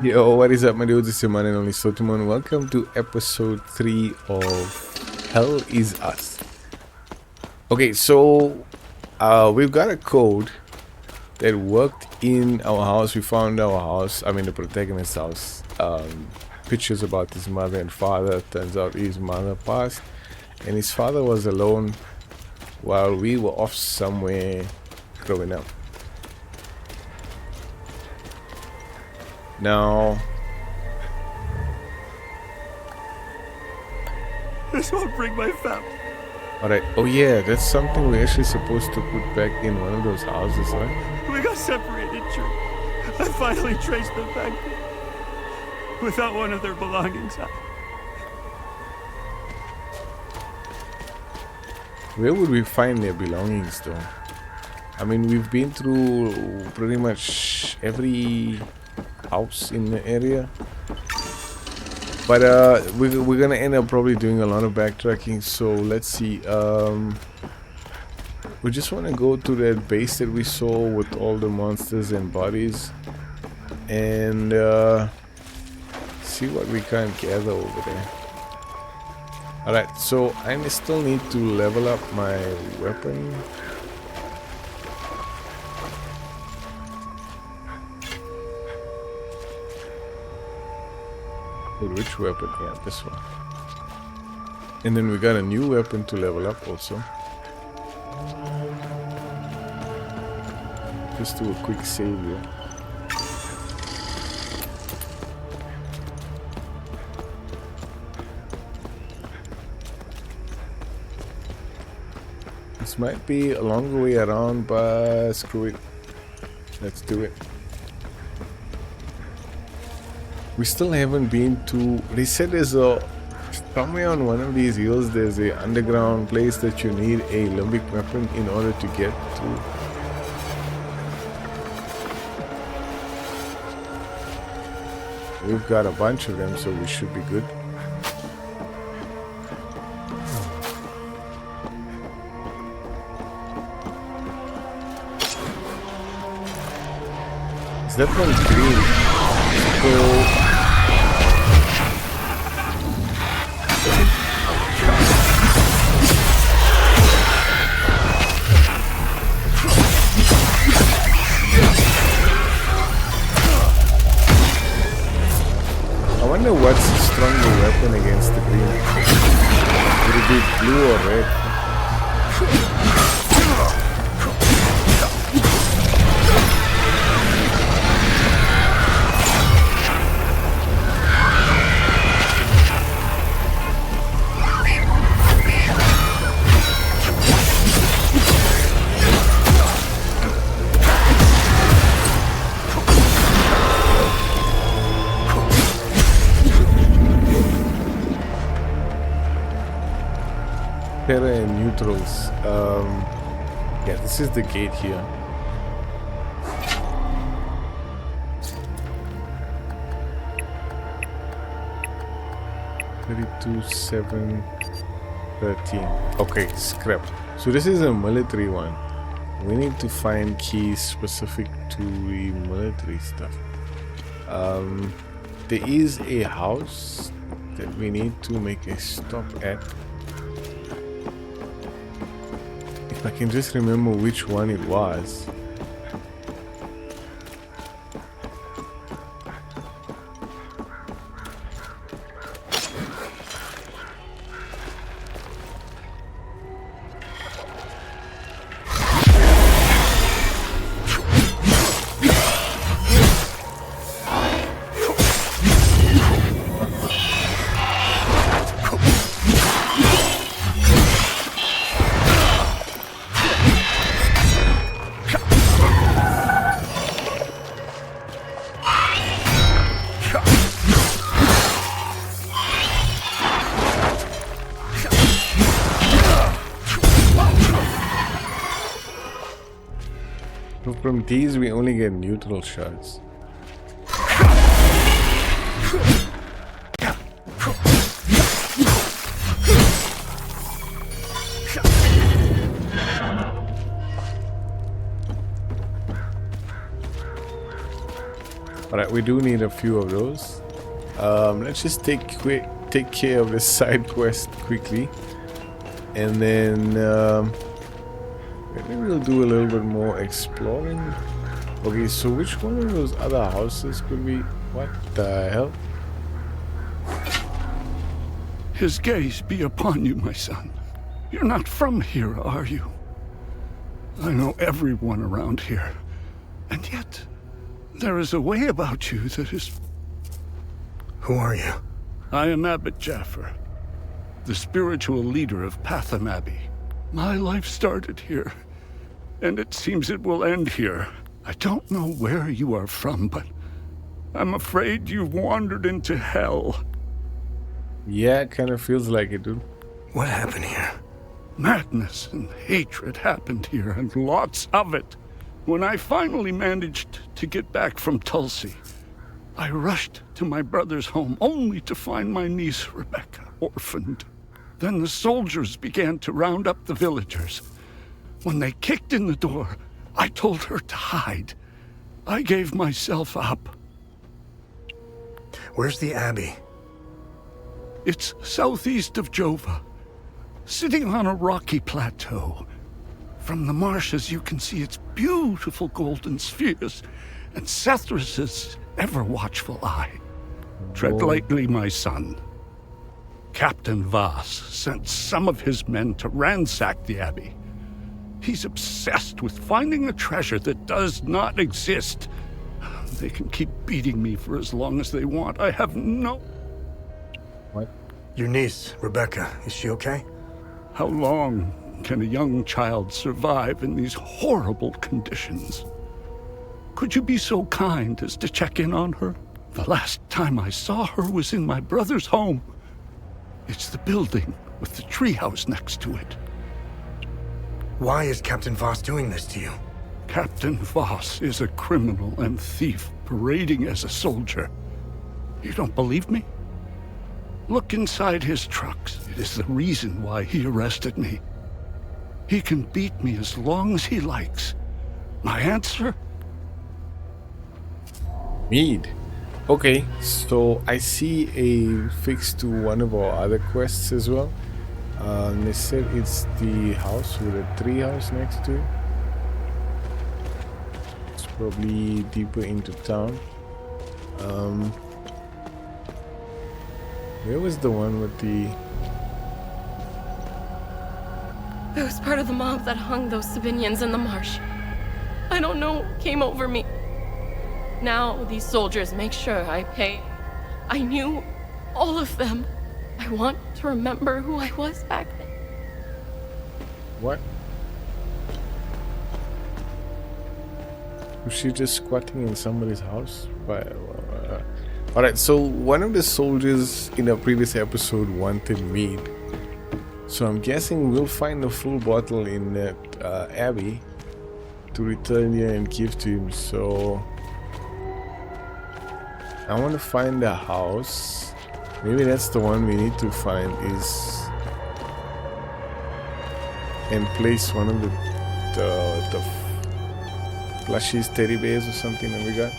Yo, what is up, my dudes? It's your man and only Sotumon. Welcome to episode 3 of Hell Is Us. Okay, so we've got a code that worked in our house. We found our house, the protagonist's house. Pictures about his mother and father. Turns out his mother passed, and his father was alone while we were off somewhere growing up. Now, this won't bring my family. alright, oh yeah, that's something we're actually supposed to put back in one of those houses, right? We got separated, Drew. I finally traced them back without one of their belongings. Where would we find their belongings though? We've been through pretty much every house in the area, but we're gonna end up probably doing a lot of backtracking, so let's see. We just want to go to that base that we saw with all the monsters and bodies and see what we can gather over there. Alright, so I still need to level up my weapon. Which weapon? Yeah, this one. And then we got a new weapon to level up also. Just do a quick save here. This might be a longer way around, but screw it. Let's do it. We still haven't been to... They said there's somewhere on one of these hills there's a underground place that you need a limbic weapon in order to get to. We've got a bunch of them, so we should be good. That one's green. So I wonder what's a stronger weapon against the green. Would it be blue or red? Para and neutrals. Yeah, this is the gate here. $32, $7, $13. Okay, scrap. So this is a military one. We need to find keys specific to the military stuff. There is a house that we need to make a stop at. I can just remember which one it was. So from these we only get neutral shots. Alright, we do need a few of those. Let's just take care of this side quest quickly. And then maybe we'll do a little bit more exploring. Okay, so which one of those other houses could we... What the hell? His gaze be upon you, my son. You're not from here, are you? I know everyone around here. And yet, there is a way about you that is... Who are you? I am Abbot Jaffer, the spiritual leader of Patham Abbey. My life started here, and it seems it will end here. I don't know where you are from, but I'm afraid you've wandered into hell. Yeah, it kind of feels like it, dude. What happened here? Madness and hatred happened here, and lots of it. When I finally managed to get back from Tulsi, I rushed to my brother's home only to find my niece Rebecca orphaned. Then the soldiers began to round up the villagers. When they kicked in the door, I told her to hide. I gave myself up. Where's the Abbey? It's southeast of Jova, sitting on a rocky plateau. From the marshes you can see its beautiful golden spheres and Sethrus's ever-watchful eye. Tread lightly, my son. Captain Voss sent some of his men to ransack the Abbey. He's obsessed with finding a treasure that does not exist. They can keep beating me for as long as they want. I have no... What? Your niece, Rebecca, is she okay? How long can a young child survive in these horrible conditions? Could you be so kind as to check in on her? The last time I saw her was in my brother's home. It's the building with the treehouse next to it. Why is Captain Voss doing this to you? Captain Voss is a criminal and thief parading as a soldier. You don't believe me? Look inside his trucks. It is the reason why he arrested me. He can beat me as long as he likes. My answer? Mead. Okay, so I see a fix to one of our other quests as well. They said it's the house with a tree house next to it. It's probably deeper into town. Where was the one with the... I was part of the mob that hung those civilians in the marsh. I don't know what came over me. Now these soldiers make sure I pay. I knew all of them. I want to remember who I was back then. What? Was she just squatting in somebody's house? Alright, so one of the soldiers in a previous episode wanted mead. So I'm guessing we'll find a full bottle in that Abbey to return here and give to him. So I want to find a house. Maybe that's the one we need to find and place one of the plushies, teddy bears or something that we got.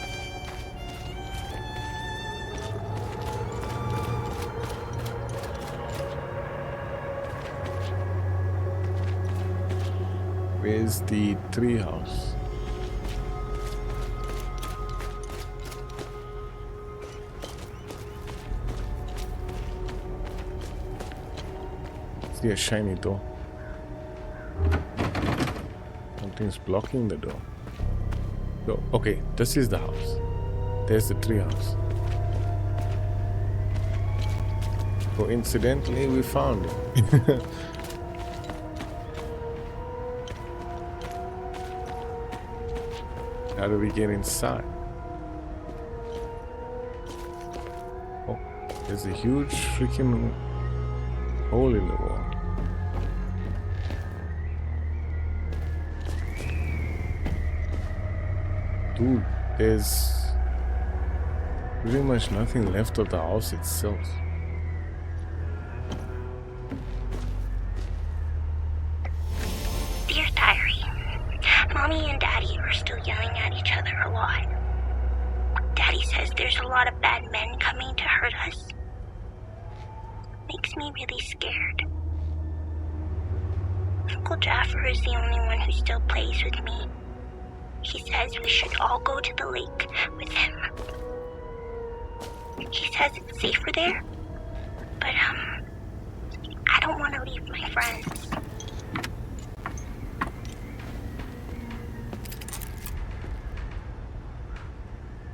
Where's the tree house? See a shiny door. Something's blocking the door. So, okay, this is the house. There's the tree house. Coincidentally, we found it. How do we get inside? Oh, there's a huge freaking hole in the wall. Dude, there's pretty much nothing left of the house itself. Dear Diary, Mommy and Daddy are still yelling at each other a lot. Daddy Everybody says there's a lot of bad men coming to hurt us. Makes me really scared. Uncle Jaffer is the only one who still plays with me. He says we should all go to the lake with him. He says it's safer there, but I don't want to leave my friends.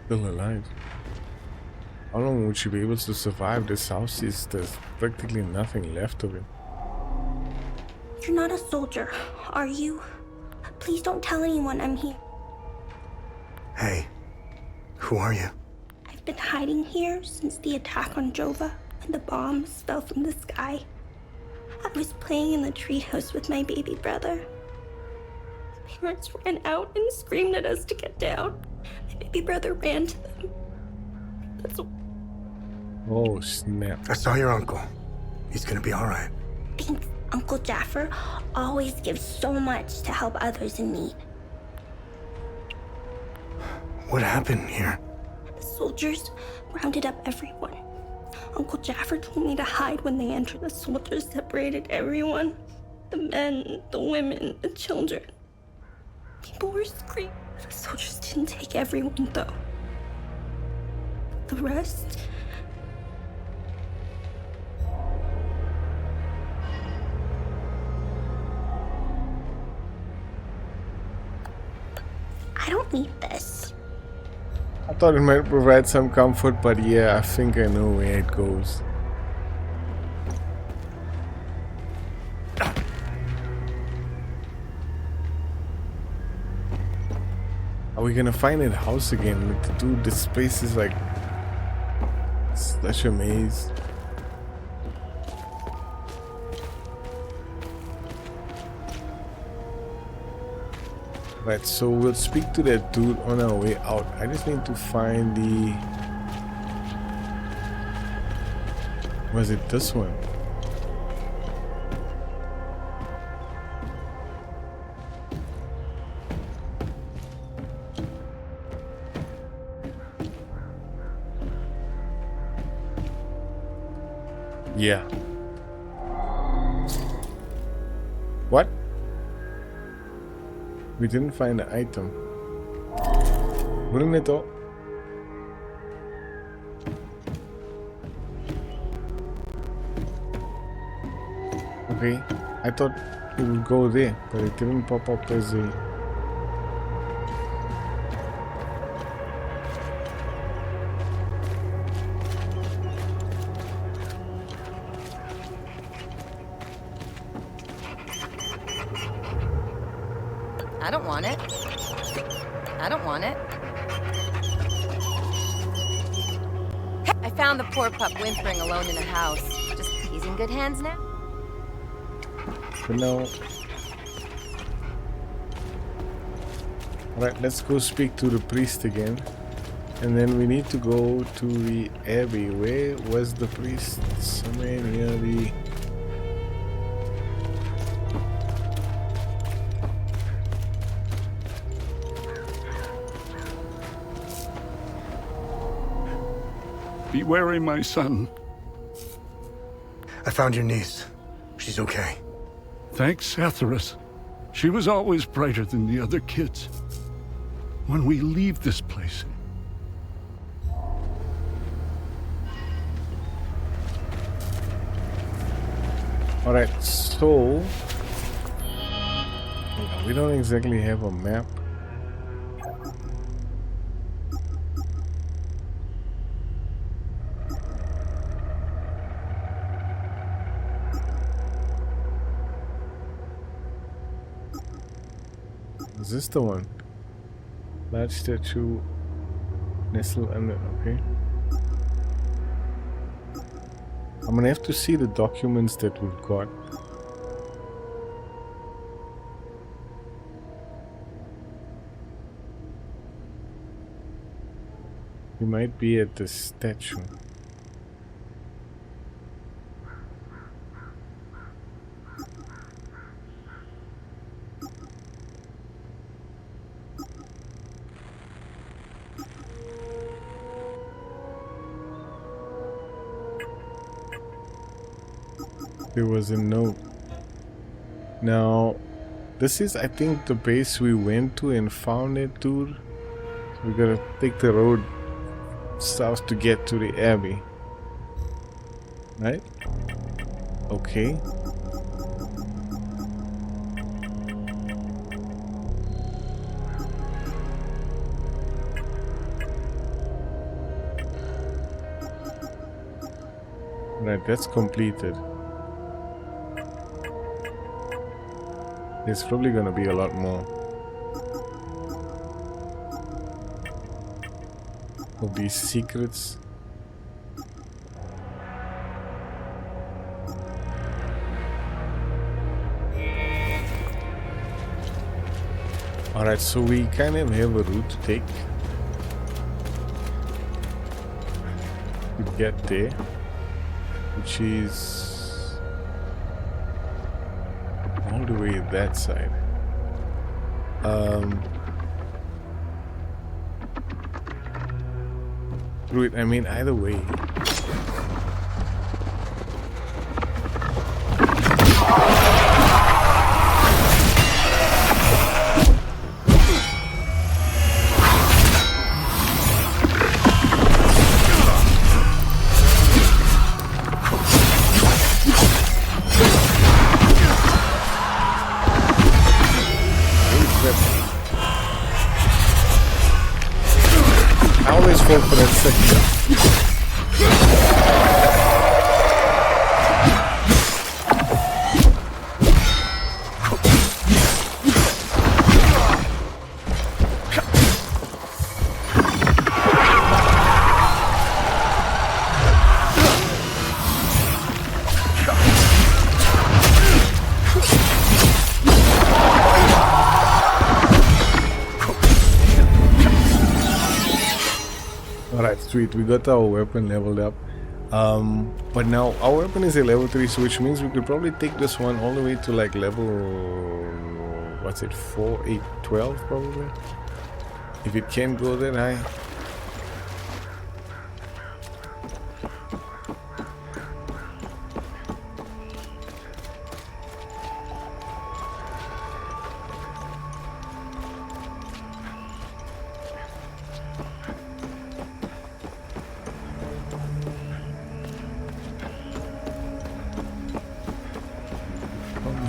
Still alive. How long would she be able to survive? This house there's practically nothing left of it. You're not a soldier, are you? Please don't tell anyone I'm here. Hey, who are you? I've been hiding here since the attack on Jova and the bombs fell from the sky. I was playing in the treehouse with my baby brother. The parents ran out and screamed at us to get down. My baby brother ran to them. That's Oh snap. I saw your uncle. He's gonna be all right. Thanks. Uncle Jaffer always gives so much to help others in need. What happened here? The soldiers rounded up everyone. Uncle Jaffer told me to hide when they entered. The soldiers separated everyone. The men, the women, the children. People were screaming. The soldiers didn't take everyone, though. The rest... I don't need this. I thought it might provide some comfort, but yeah, I think I know where it goes. Are we gonna find a house again? Dude, this space is like such a maze. Right, so we'll speak to that dude on our way out. I just need to find the... Was it this one? Yeah. What? We didn't find the item. Wouldn't it all? Okay, I thought it would go there, but it didn't pop up as a... I don't want it. I don't want it. I found the poor pup whimpering alone in the house. Just, he's in good hands now. But no. Alright, let's go speak to the priest again. And then we need to go to the abbey. Where was the priest? Somewhere near the... Be wary, my son. I found your niece. She's okay. Thanks, Etheris. She was always brighter than the other kids. When we leave this place... Alright, so... we don't exactly have a map. Is this the one? Large statue nestled under... okay. I'm gonna have to see the documents that we've got. We might be at the statue. There was a note. Now, this is, I think, the base we went to and found it, dude. So we gotta take the road south to get to the Abbey. Right? Okay. Right, that's completed. There's probably gonna be a lot more of these secrets. Alright, so we kind of have a route to take to get there, which is all the way that side. Wait, I mean, either way. I always fall for that second. Alright, sweet, we got our weapon leveled up. But now our weapon is a level 3, so which means we could probably take this one all the way to like level, what's it, 4, 8, 12 probably? If it can go that high.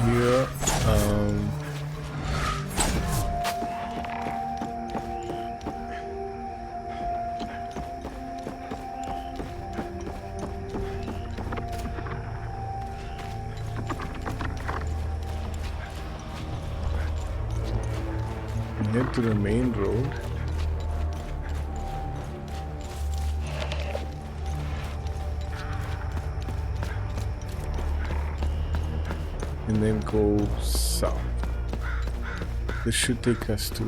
Here, head to the main road. And then go south. This should take us to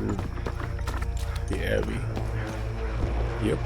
the Abbey. Yep.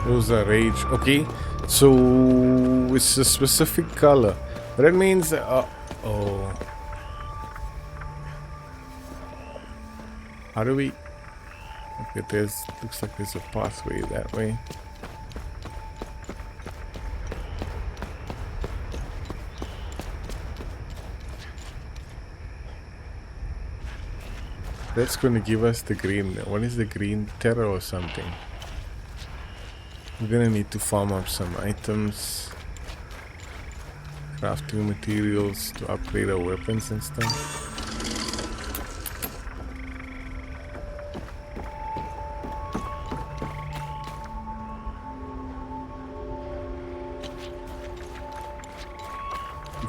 Those are rage. Okay, so it's a specific color. That means, oh. How do we? Okay, looks like there's a pathway that way. That's gonna give us the green. What is the green? Terror or something? We're gonna need to farm up some items, crafting materials to upgrade our weapons and stuff.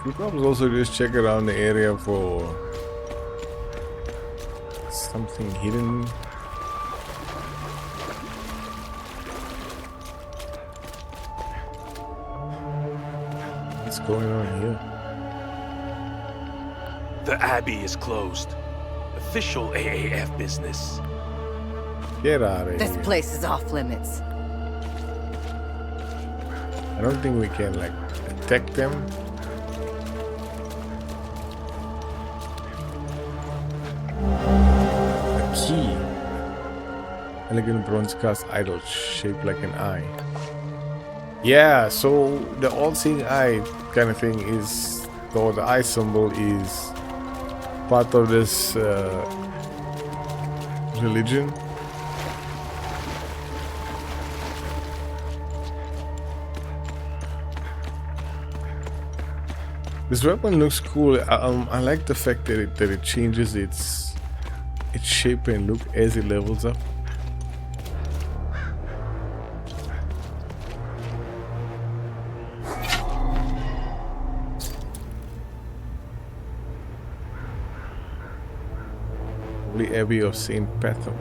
We probably also just check around the area for something hidden. What's going on here? The Abbey is closed. Official AAF business. Get out of This here. place is off limits. I don't think we can like attack them. A key. Elegant bronze cast idol shaped like an eye. Yeah, so the all-seeing eye kind of thing is, or the eye symbol is part of this religion. This weapon looks cool. I like the fact that it changes its shape and look as it levels up. Holy Abbey of Saint Pathom.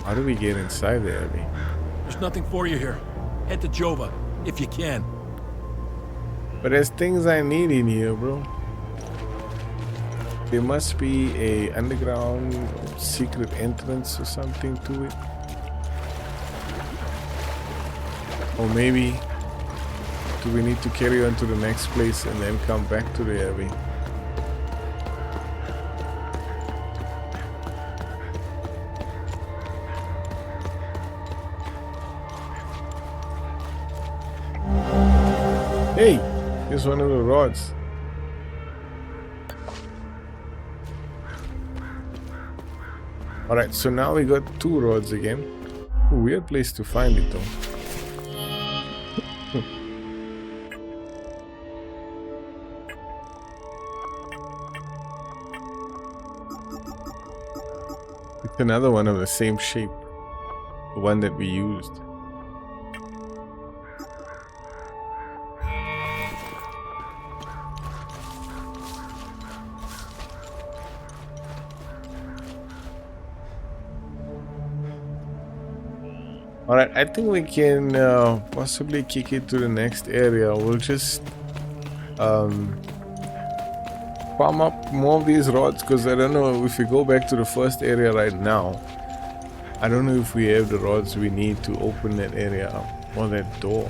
How do we get inside the Abbey? There's nothing for you here. Head to Jova, if you can. But there's things I need in here, bro. There must be a underground secret entrance or something to it. Or maybe do we need to carry on to the next place and then come back to the Abbey? Hey, here's one of the rods. Alright, so now we got 2 rods again. Ooh, weird place to find it though. It's another one of the same shape. The one that we used. Alright, I think we can possibly kick it to the next area. We'll just farm up more of these rods, because I don't know if we go back to the first area right now. I don't know if we have the rods we need to open that area up, or that door.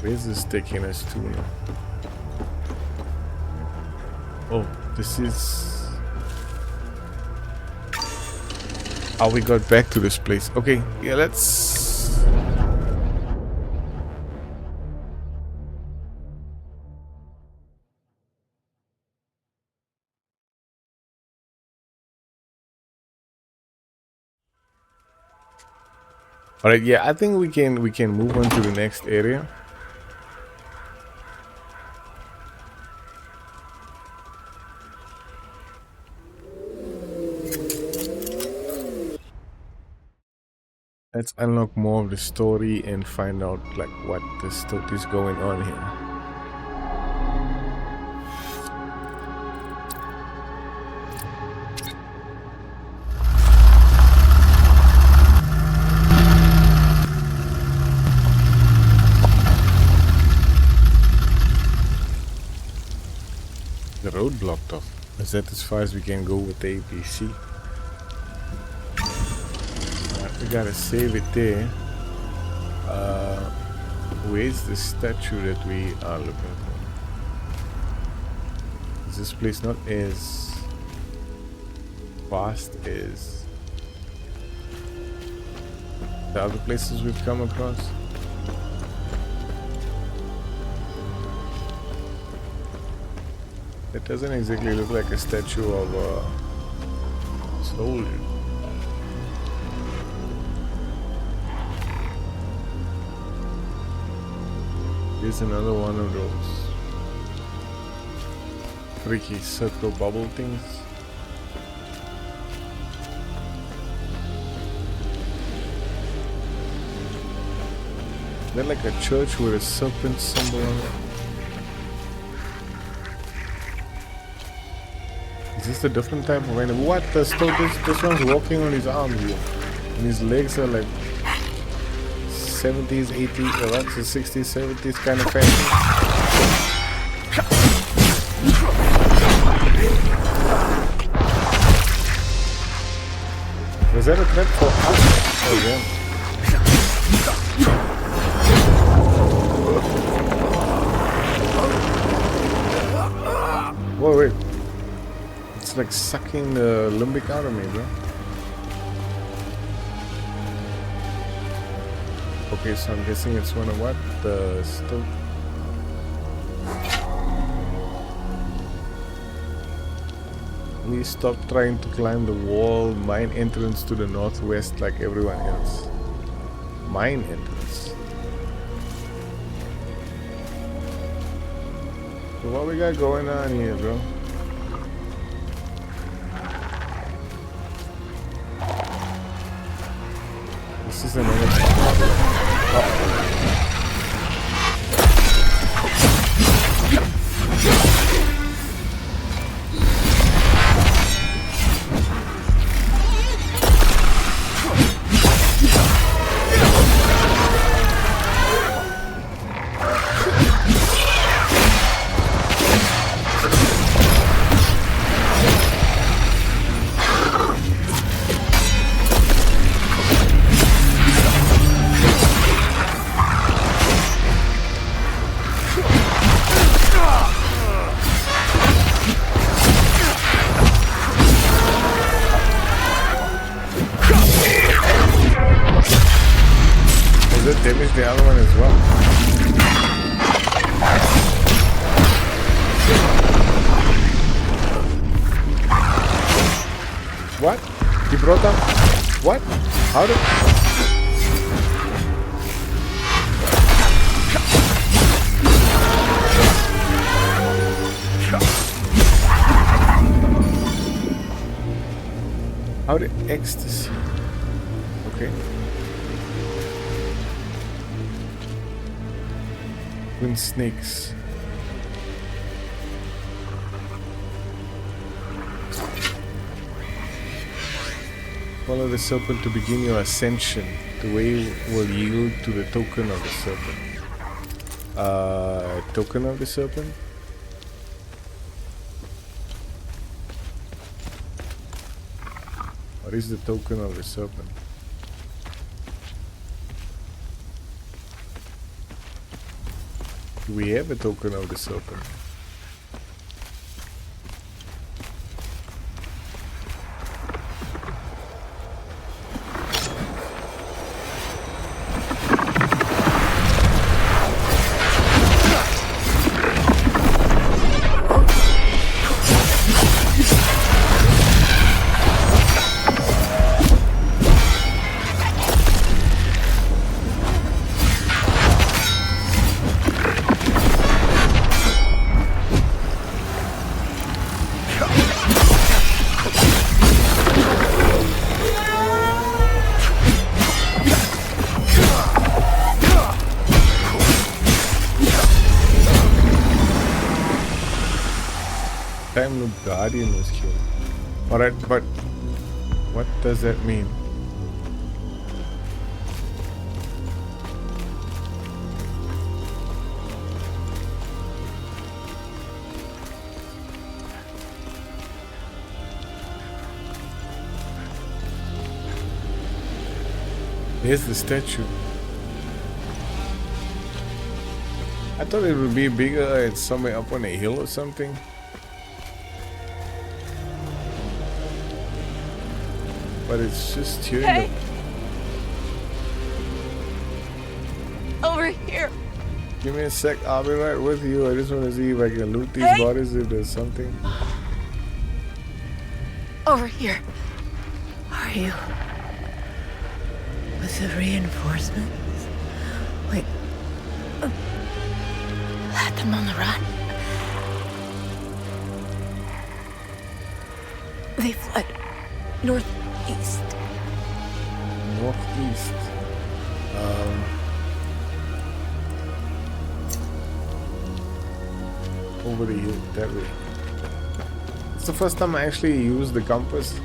Where's this taking us to now? Oh, this is how we got back to this place. Okay, yeah, let's... Alright, yeah, I think we can move on to the next area. Let's unlock more of the story and find out like what this is going on here. The road blocked off. Is that as far as we can go with the APC? We gotta save it there. Where's the statue that we are looking for? Is this place not as vast as the other places we've come across? It doesn't exactly look like a statue of a soldier. Here's another one of those freaky circle bubble things. They're like a church with a serpent symbol on it. Is this a different type of animal? What? This one's walking on his arms here. And his legs are like 70s, 80s, or that's the 60s, 70s kind of fashion. Was that a threat for us or them? Whoa, wait. It's like sucking the limbic out of me, bro. Okay, so I'm guessing it's one of what? The stove. Please stop trying to climb the wall. Mine entrance to the northwest like everyone else. Mine entrance. So what we got going on here, bro? This is another. Damage the other one as well. What? He brought up? What? How did? How did ecstasy? Okay. Wind snakes. Follow the serpent to begin your ascension. The way will yield to the token of the serpent. Token of the serpent? What is the token of the serpent? Do we have a token of the serpent? Time loop guardian was killed. Alright, but what does that mean? Here's the statue. I thought it would be bigger and somewhere up on a hill or something. But it's just here. Hey! Over here! Give me a sec, I'll be right with you. I just want to see if I can loot these bodies if there's something. Over here. Are you? With the reinforcements? Wait. them on the run. They fled northeast. Northeast. Over the hill, that way. It's the first time I actually used the compass.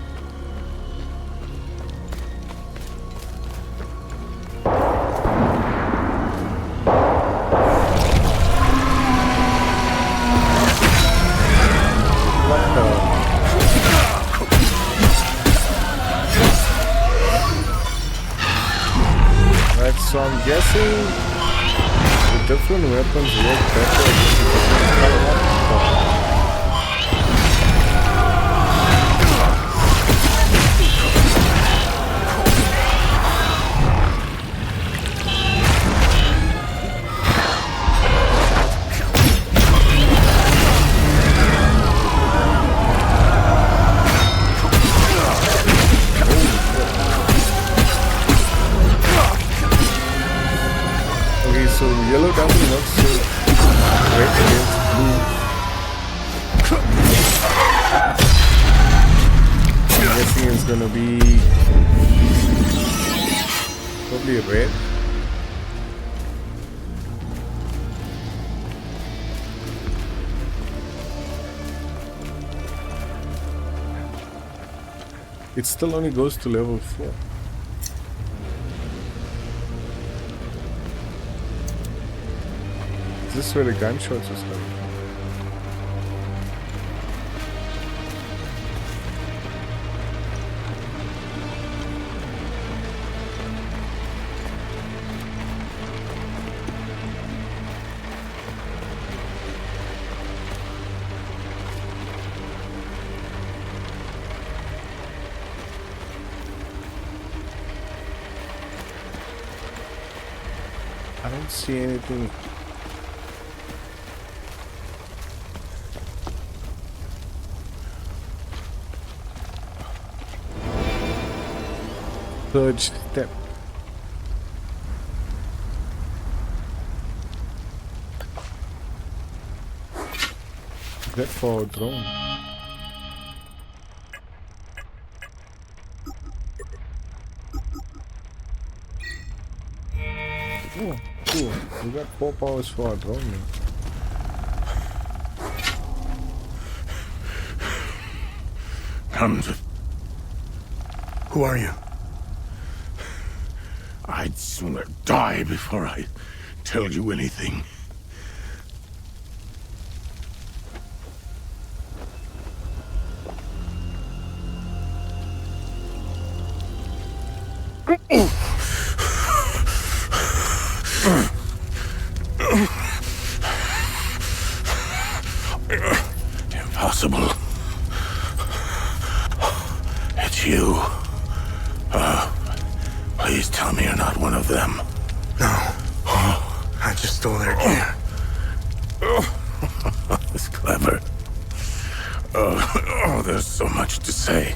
So I'm guessing the different weapons work better against the different color. So yellow doesn't work so red against blue. I'm guessing it's gonna be probably red. It still only goes to level 4. This is where the gunshots was coming. I don't see anything. Third step. Is that for a drone? Oh, cool. We got 4 powers for a drone now. Who are you? I'd sooner die before I tell you anything. Impossible. It's you. Please tell me you're not one of them. No. I just stole their gear. It's clever. Oh, there's so much to say.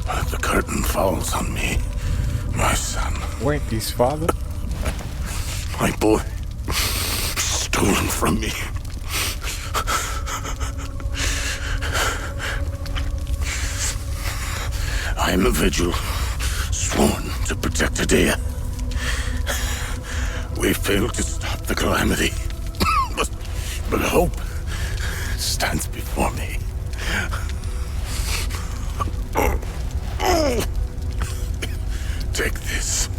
But the curtain falls on me, my son. Wait, his father? My boy. Stolen from me. I am a vigil, sworn to protect Adea. We failed to stop the calamity, but hope stands before me. Take this.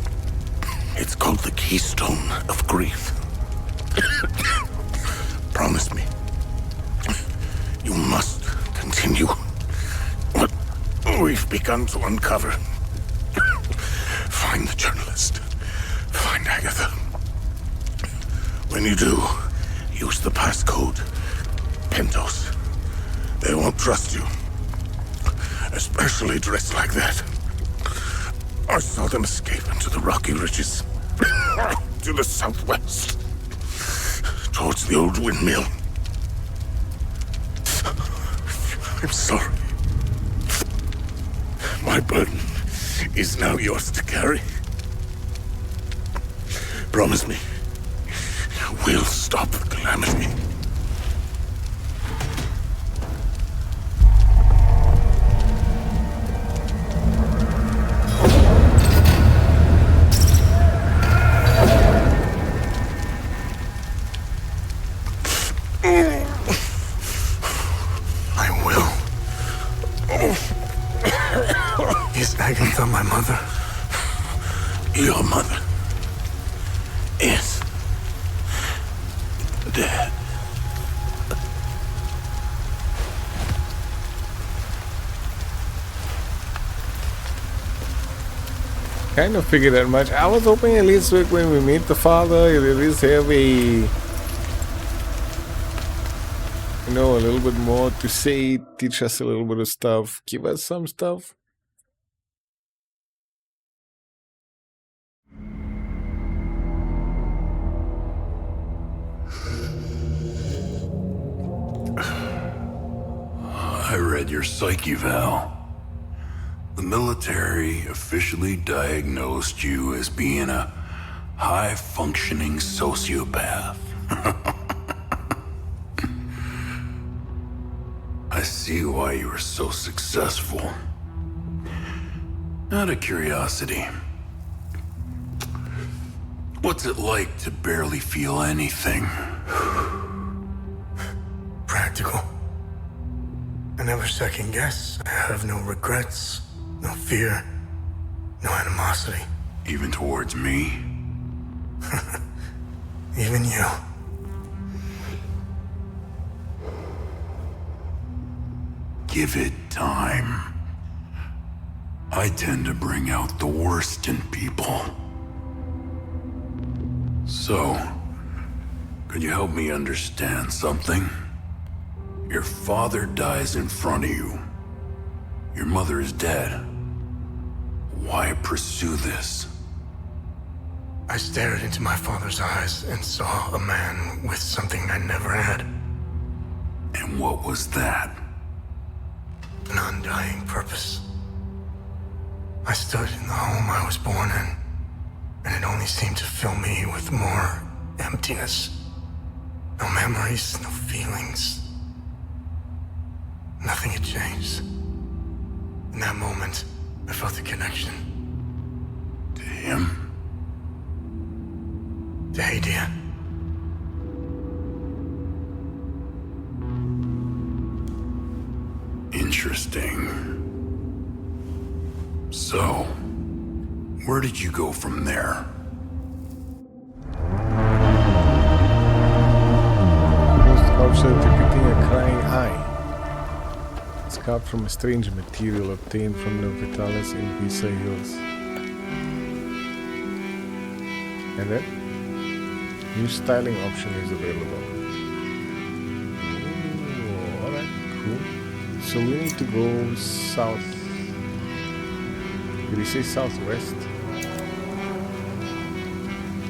It's called the Keystone of Grief. Promise me, you must continue what we've begun to uncover. Find the journalist. Find Agatha. When you do, use the passcode Pentos. They won't trust you, especially dressed like that. I saw them escape into the rocky ridges to the southwest, towards the old windmill. I'm sorry. My burden is now yours to carry. Promise me, I will stop the calamity. I will. Is Agatha my mother? Your mother is dead. Kind of figured that much. I was hoping at least when we meet the father, at least have a, you know, a little bit more to say, teach us a little bit of stuff, give us some stuff. I read your psyche eval. The military officially diagnosed you as being a high-functioning sociopath. I see why you were so successful. Out of curiosity, what's it like to barely feel anything? Practical. I never second guess. I have no regrets, no fear, no animosity. Even towards me? Even you. Give it time. I tend to bring out the worst in people. So, could you help me understand something? Your father dies in front of you. Your mother is dead. Why pursue this? I stared into my father's eyes and saw a man with something I never had. And what was that? An undying purpose. I stood in the home I was born in, and it only seemed to fill me with more emptiness. No memories, no feelings. Nothing had changed. In that moment, I felt a connection. To him? To Hadia. Interesting. So, where did you go from there? Sculpture depicting a crying eye. Sculpted from a strange material obtained from the Vitalis in Visa Hills. And then, new styling option is available. Ooh, alright, cool. So we need to go south. Did he say southwest?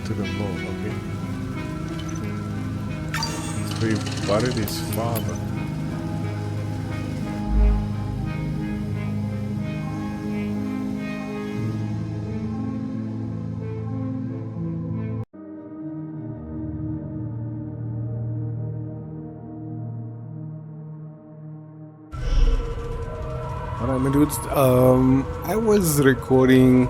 To the mall, okay. So he buried his father. Alright, my dudes, I was recording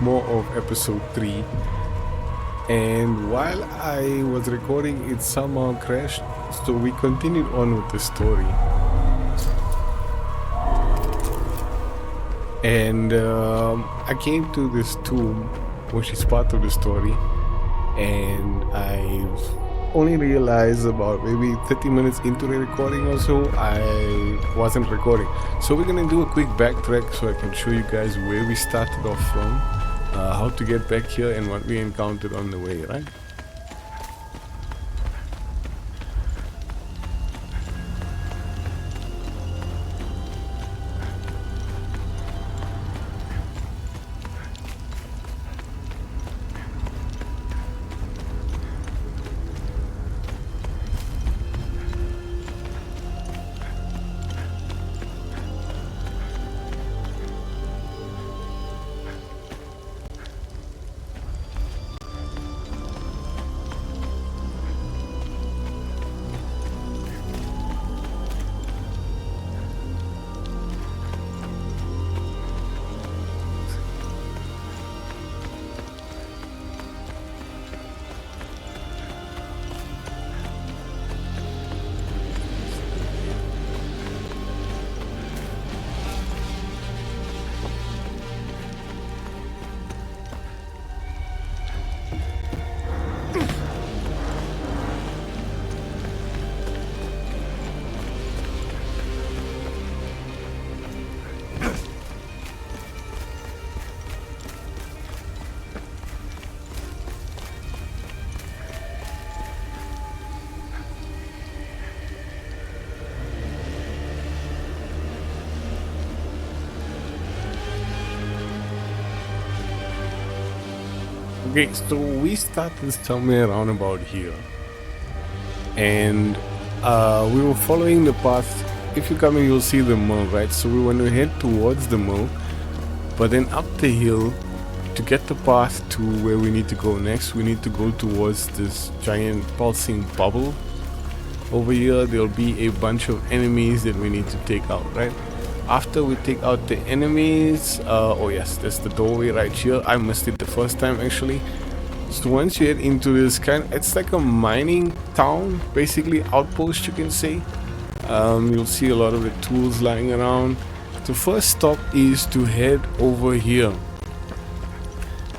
more of episode 3, and while I was recording it somehow crashed, so we continued on with the story. And I came to this tomb, which is part of the story, and I only realized about maybe 30 minutes into the recording or so I wasn't recording. So we're gonna do a quick backtrack so I can show you guys where we started off from, how to get back here, and what we encountered on the way, right? Okay, so we started somewhere around about here, and we were following the path. If you come in, you'll see the mill, right? So we want to head towards the mill, but then up the hill to get the path to where we need to go next. We need to go towards this giant pulsing bubble. Over here, there'll be a bunch of enemies that we need to take out, right? After we take out the enemies, oh yes, there's the doorway right here. I missed it the first time actually. So once you head into this it's like a mining town, basically outpost you can say. You'll see a lot of the tools lying around. The first stop is to head over here.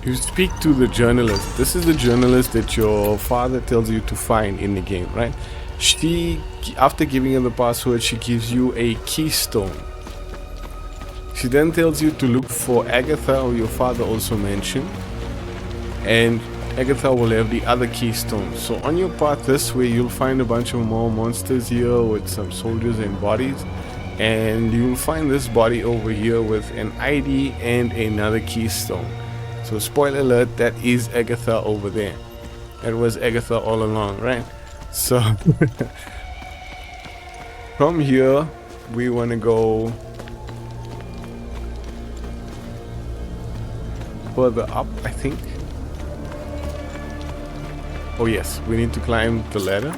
You speak to the journalist. This is the journalist that your father tells you to find in the game, right? She, after giving you the password, she gives you a keystone. She then tells you to look for Agatha, who your father also mentioned, and Agatha will have the other keystone. So on your path this way, you'll find a bunch of more monsters here with some soldiers and bodies, and you'll find this body over here with an ID and another keystone. So spoiler alert, that is Agatha over there. That was Agatha all along, right? So from here we want to go further up, I think. Oh yes, we need to climb the ladder.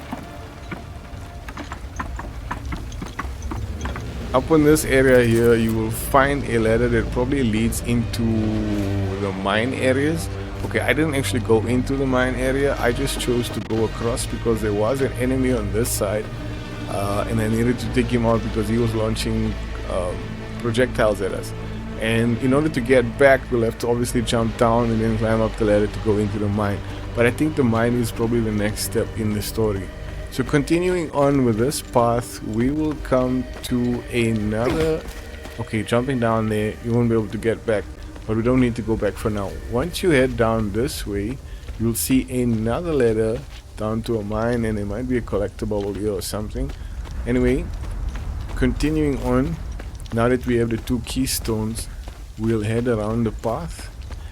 Up on this area here, you will find a ladder that probably leads into the mine areas. Okay, I didn't actually go into the mine area. I just chose to go across because there was an enemy on this side, and I needed to take him out because he was launching projectiles at us. And in order to get back, we'll have to obviously jump down and then climb up the ladder to go into the mine. But I think the mine is probably the next step in the story. So continuing on with this path, we will come to another... Okay, jumping down there, you won't be able to get back, but we don't need to go back for now. Once you head down this way, you'll see another ladder down to a mine, and it might be a collectible here or something. Anyway, continuing on, now that we have the two keystones, we'll head around the path.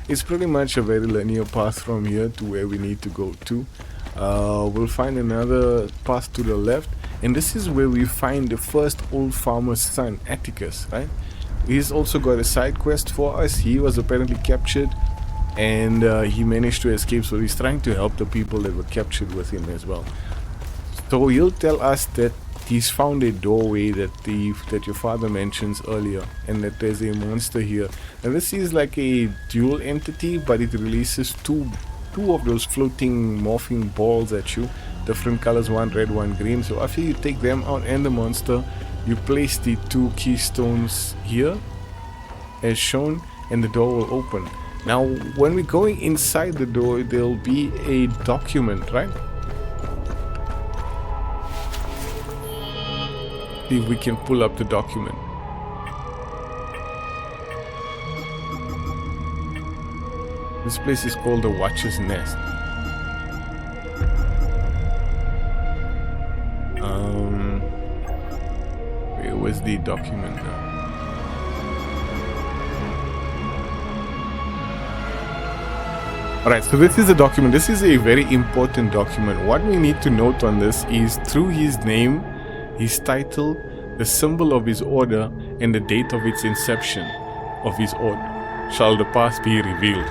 It's pretty much a very linear path from here to where we need to go to. We'll find another path to the left, and this is where we find the first old farmer's son, Atticus, right? He's also got a side quest for us. He was apparently captured, and he managed to escape, so he's trying to help the people that were captured with him as well. So he'll tell us that he's found a doorway that your father mentions earlier, and that there's a monster here. And this is like a dual entity, but it releases two of those floating morphing balls at you, different colors, one red, one green. So after you take them out and the monster, you place the two keystones here as shown, and the door will open. Now when we're going inside the door, there'll be a document, right? See if we can pull up the document. This place is called the Watcher's Nest. Where was the document now? Alright, so this is a document. This is a very important document. What we need to note on this is through his name, his title, the symbol of his order, and the date of its inception of his order shall the past be revealed.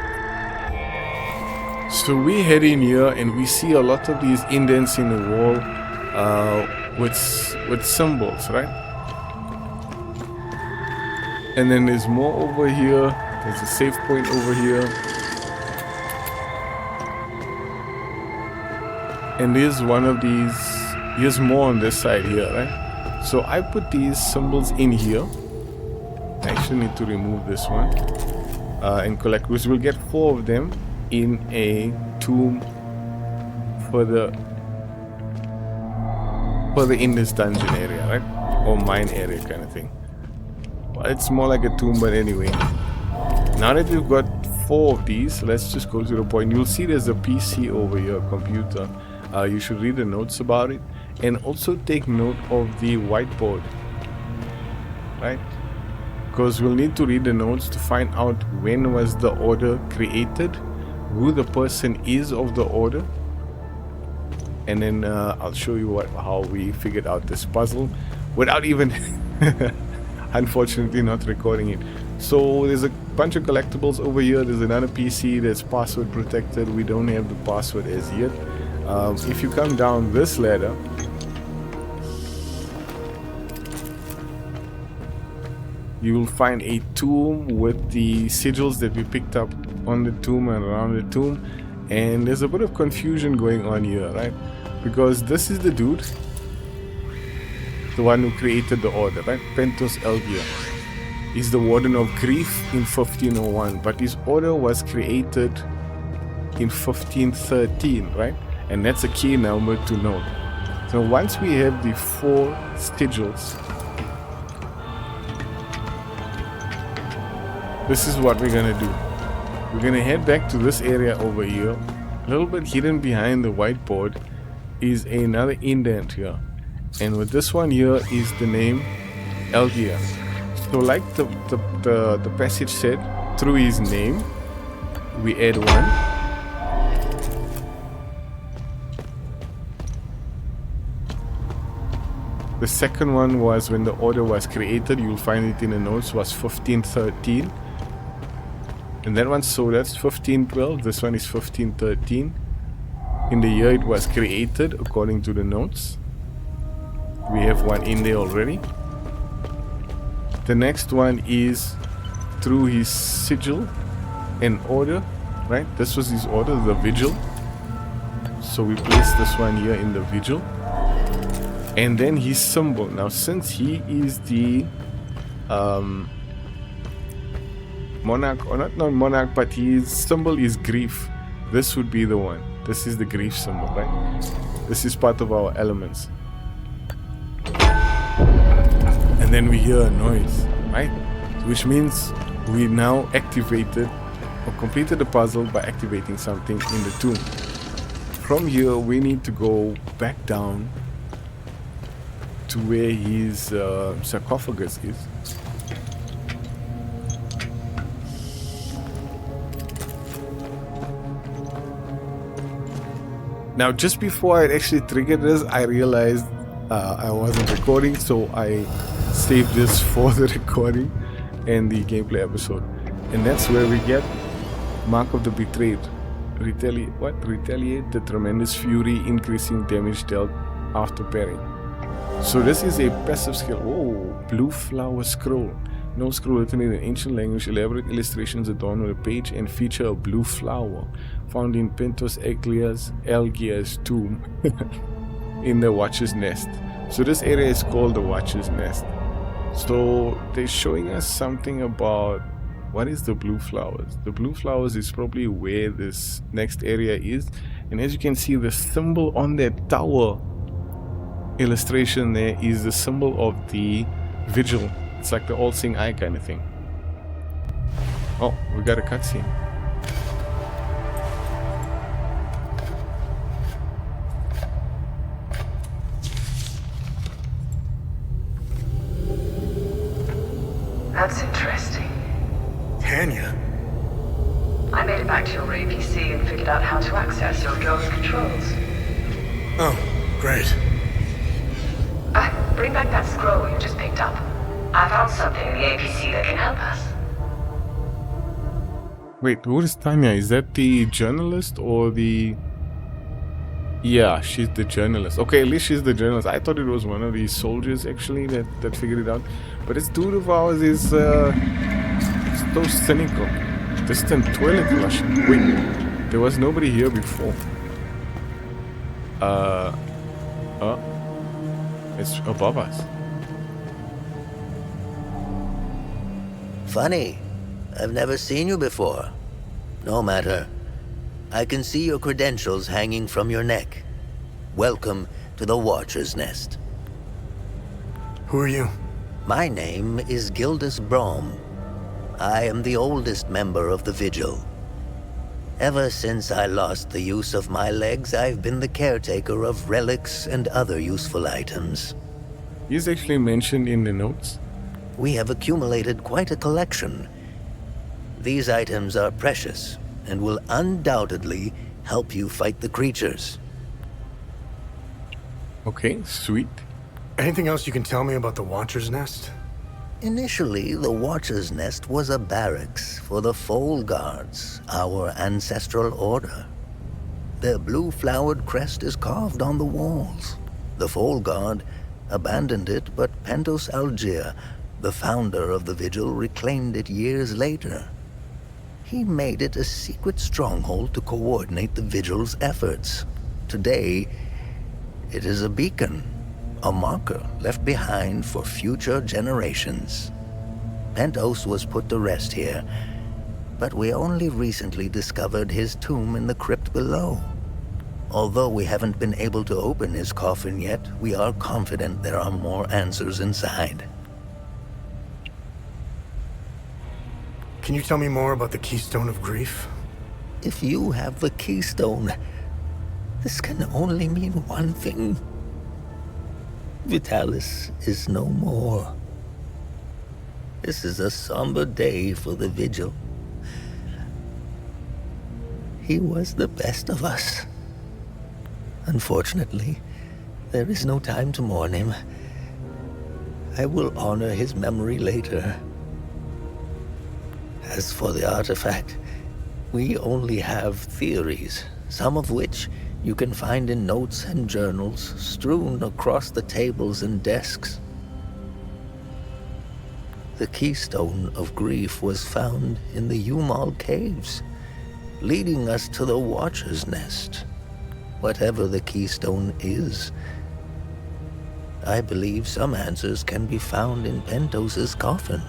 So we head in here and we see a lot of these indents in the wall with symbols, right? And then there's more over here. There's a save point over here. And there's one of these. Here's more on this side here, right? So I put these symbols in here. I actually need to remove this one and collect, because we'll get 4 of them in a tomb further in this dungeon area, right? Or mine area kind of thing. Well, it's more like a tomb, but anyway. Now that we've got 4 of these, let's just go to the point. You'll see there's a PC over here, a computer. You should read the notes about it, and also take note of the whiteboard, right? Because we'll need to read the notes to find out when was the order created, who the person is of the order, and then I'll show you how we figured out this puzzle without even unfortunately not recording it. So there's a bunch of collectibles over here. There's another PC that's password protected. We don't have the password as yet. If you come down this ladder, you will find a tomb with the sigils that we picked up on the tomb and around the tomb. And there's a bit of confusion going on here, right? Because this is the dude, the one who created the order, right? Pentos Elgia. He's the Warden of Grief in 1501, but his order was created in 1513, right? And that's a key number to note. So once we have the 4 sigils, this is what we're gonna do. We're gonna head back to this area over here. A little bit hidden behind the whiteboard is another indent here. And with this one here is the name Elgia. So like the passage said, through his name, we add 1. The second one was when the order was created. You'll find it in the notes, was 1513. And that one, so that's 1512. This one is 1513. In the year it was created, according to the notes. We have one in there already. The next one is through his sigil and order, right? This was his order, the vigil. So we place this one here in the vigil. And then his symbol. Now, since he is the monarch, or not monarch, but his symbol is grief, this would be the one. This is the grief symbol, right? This is part of our elements. And then we hear a noise, right? Which means we now activated or completed the puzzle by activating something in the tomb. From here, we need to go back down to where his sarcophagus is. Now, just before I actually triggered this, I realized I wasn't recording, so I saved this for the recording and the gameplay episode. And that's where we get Mark of the Betrayed. Retaliate the tremendous fury, increasing damage dealt after parrying. So this is a passive skill. Oh, blue flower scroll. No scroll written in an ancient language. Elaborate illustrations adorn with a page and feature a blue flower found in Pentos Elgia's tomb in the Watcher's Nest. So this area is called the Watcher's Nest. So they're showing us something about what is the blue flowers. The blue flowers is probably where this next area is. And as you can see, the symbol on that tower illustration there is the symbol of the vigil. It's like the all-seeing eye kind of thing. Oh, we got a cutscene. That's interesting. Tanya? I made it back to your APC and figured out how to access your girl's controls. Oh, great. Bring back that scroll you just picked up. I found something in the APC that can help us. Wait, who is Tanya? Is that the journalist or the... Yeah, she's the journalist. Okay, at least she's the journalist. I thought it was one of these soldiers actually that figured it out. But this dude of ours is so cynical. Distant toilet flushing. Wait, there was nobody here before. It's above us. Funny. I've never seen you before. No matter. I can see your credentials hanging from your neck. Welcome to the Watcher's Nest. Who are you? My name is Gildas Brom. I am the oldest member of the Vigil. Ever since I lost the use of my legs, I've been the caretaker of relics and other useful items. He's actually mentioned in the notes. We have accumulated quite a collection. These items are precious, and will undoubtedly help you fight the creatures. Okay, sweet. Anything else you can tell me about the Watcher's Nest? Initially, the Watcher's Nest was a barracks for the Foal Guards, our ancestral order. Their blue-flowered crest is carved on the walls. The Foal Guard abandoned it, but Pentos Algier, the founder of the Vigil, reclaimed it years later. He made it a secret stronghold to coordinate the Vigil's efforts. Today, it is a beacon, a marker left behind for future generations. Pentos was put to rest here, but we only recently discovered his tomb in the crypt below. Although we haven't been able to open his coffin yet, we are confident there are more answers inside. Can you tell me more about the Keystone of Grief? If you have the keystone, this can only mean one thing. Vitalis is no more. This is a somber day for the Vigil. He was the best of us. Unfortunately, there is no time to mourn him. I will honor his memory later. As for the artifact, we only have theories, some of which you can find in notes and journals strewn across the tables and desks. The Keystone of Grief was found in the Umal Caves, leading us to the Watcher's Nest. Whatever the Keystone is, I believe some answers can be found in Pentos's coffin.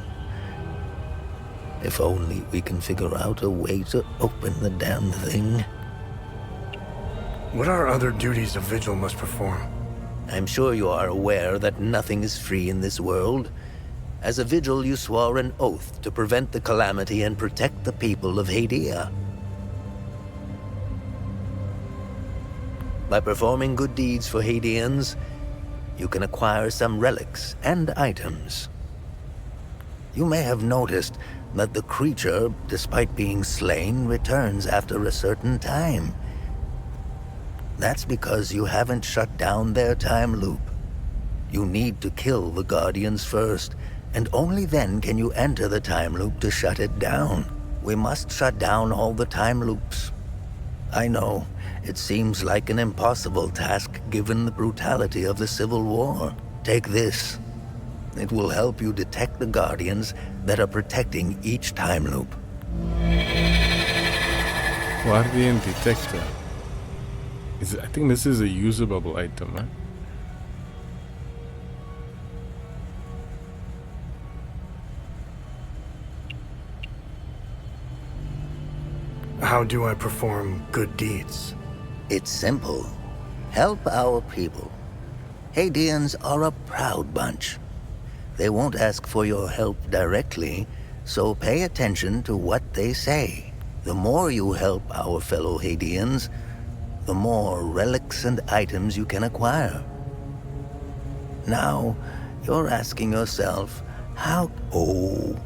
If only we can figure out a way to open the damn thing. What are other duties a Vigil must perform? I'm sure you are aware that nothing is free in this world. As a Vigil, you swore an oath to prevent the calamity and protect the people of Hadia. By performing good deeds for Hadians, you can acquire some relics and items. You may have noticed that the creature, despite being slain, returns after a certain time. That's because you haven't shut down their time loop. You need to kill the Guardians first, and only then can you enter the time loop to shut it down. We must shut down all the time loops. I know, it seems like an impossible task given the brutality of the Civil War. Take this. It will help you detect the Guardians that are protecting each time loop. Guardian Detector. I think this is a usable item, right? How do I perform good deeds? It's simple. Help our people. Hadians are a proud bunch. They won't ask for your help directly, so pay attention to what they say. The more you help our fellow Hadians, the more relics and items you can acquire. Now, you're asking yourself, how? Oh,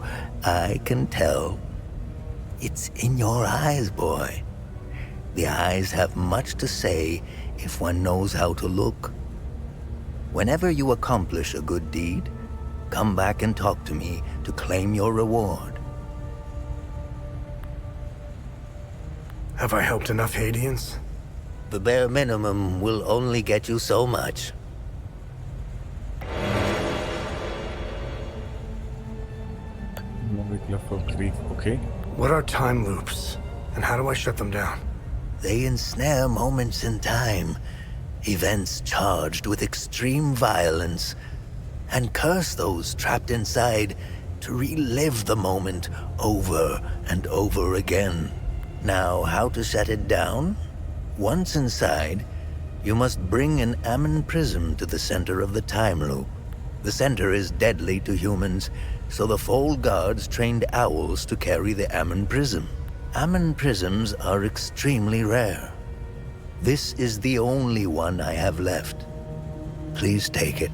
I can tell. It's in your eyes, boy. The eyes have much to say if one knows how to look. Whenever you accomplish a good deed, come back and talk to me to claim your reward. Have I helped enough Hadians? The bare minimum will only get you so much. Okay. What are time loops, and how do I shut them down? They ensnare moments in time, events charged with extreme violence, and curse those trapped inside to relive the moment over and over again. Now, how to shut it down? Once inside, you must bring an Ammon prism to the center of the time loop. The center is deadly to humans, so the Foal Guards trained owls to carry the Ammon prism. Ammon prisms are extremely rare. This is the only one I have left. Please take it.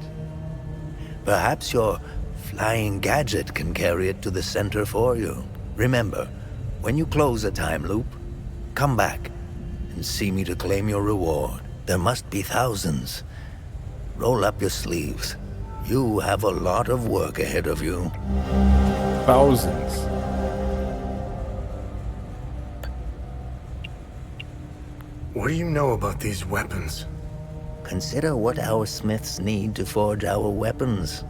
Perhaps your flying gadget can carry it to the center for you. Remember, when you close a time loop, come back and see me to claim your reward. There must be thousands. Roll up your sleeves. You have a lot of work ahead of you. Thousands. What do you know about these weapons? Consider what our smiths need to forge our weapons.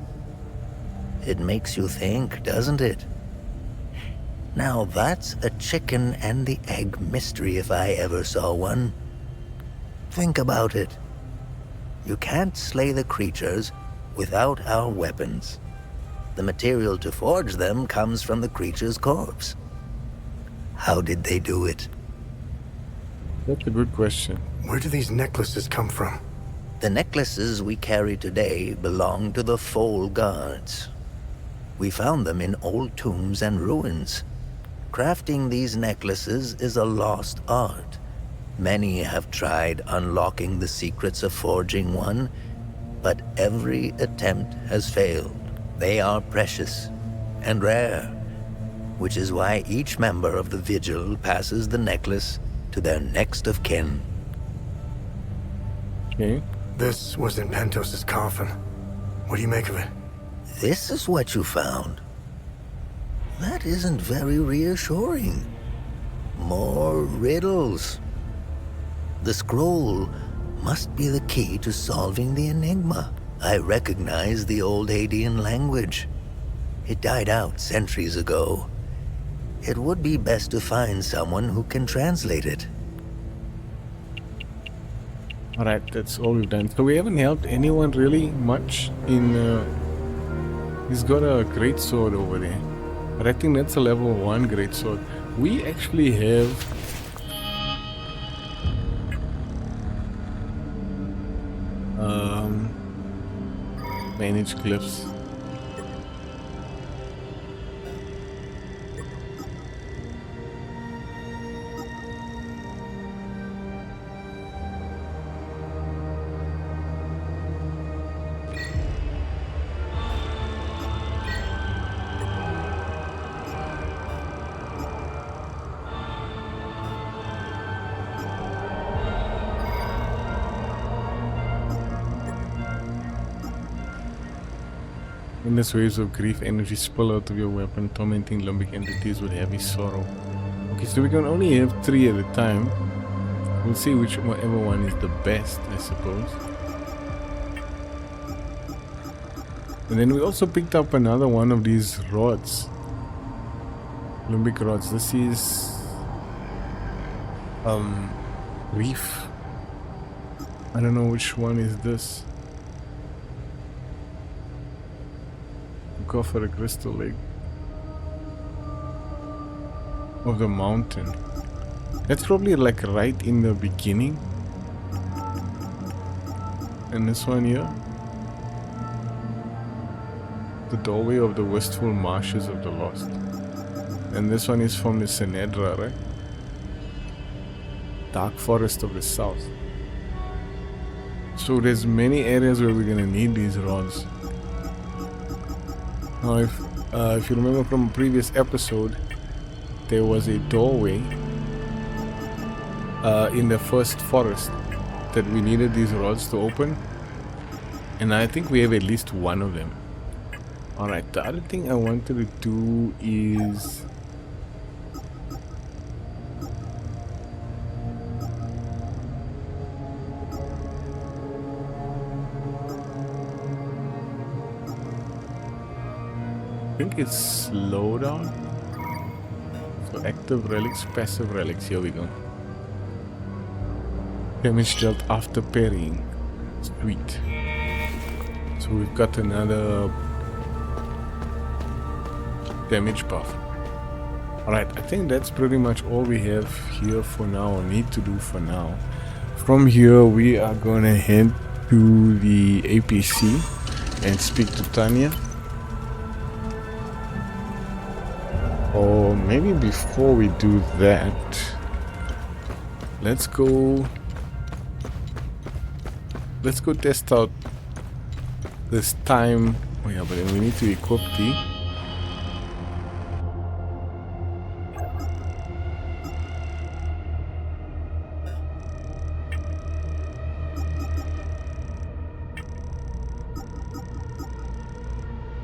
It makes you think, doesn't it? Now that's a chicken and the egg mystery if I ever saw one. Think about it. You can't slay the creatures without our weapons. The material to forge them comes from the creature's corpse. How did they do it? That's a good question. Where do these necklaces come from? The necklaces we carry today belong to the Foal Guards. We found them in old tombs and ruins. Crafting these necklaces is a lost art. Many have tried unlocking the secrets of forging one, but every attempt has failed. They are precious and rare, which is why each member of the Vigil passes the necklace to their next of kin. Okay. This was in Pentos's coffin. What do you make of it? This is what you found. That isn't very reassuring. More riddles. The scroll must be the key to solving the enigma. I recognize the old Hadean language. It died out centuries ago. It would be best to find someone who can translate it. Alright, that's all we've done. So we haven't helped anyone really much in... he's got a great sword over there. But I think that's a level 1 great sword. We actually have... manage cliffs. Endless waves of grief energy spill out of your weapon, tormenting limbic entities with heavy sorrow. Okay, so we can only have 3 at a time. We'll see whichever one is the best, I suppose. And then we also picked up another one of these rods. Limbic rods. This is... reef. I don't know which one is this. Go for a crystal lake of the mountain. That's probably like right in the beginning. And this one here, the doorway of the wistful marshes of the lost. And this one is from the Senedra, right? Dark forest of the south. So there's many areas where we're gonna need these rods. Now, if you remember from a previous episode, there was a doorway in the first forest that we needed these rods to open, and I think we have at least one of them. Alright, the other thing I wanted to do is... I think it's slow down. So active relics, passive relics. Here we go. Damage dealt after parrying. Sweet. So we've got another damage buff. Alright, I think that's pretty much all we have here for now, or need to do for now. From here we are gonna head to the APC and speak to Tanya. Or maybe before we do that, let's go test out this time. Oh yeah, but then we need to equip the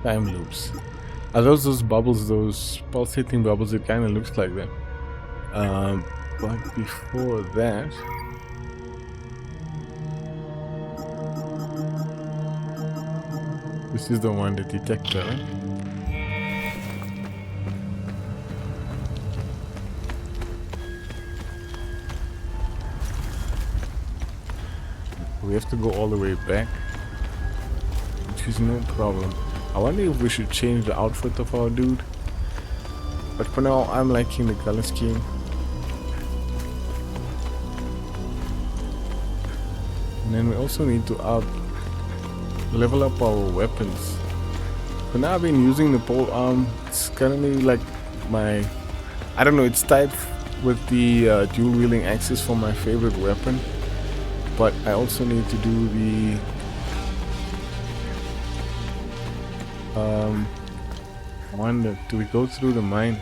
Time loops. Are those bubbles, those pulsating bubbles? It kind of looks like them. But before that, this is the one, the detector, right? We have to go all the way back, which is no problem. I wonder if we should change the outfit of our dude. But for now, I'm liking the color scheme. And then we also need to level up our weapons. For now, I've been using the pole arm. It's currently like my, I don't know, it's tied with the dual wielding axis for my favorite weapon. But I also need to do the wonder, do we go through the mine?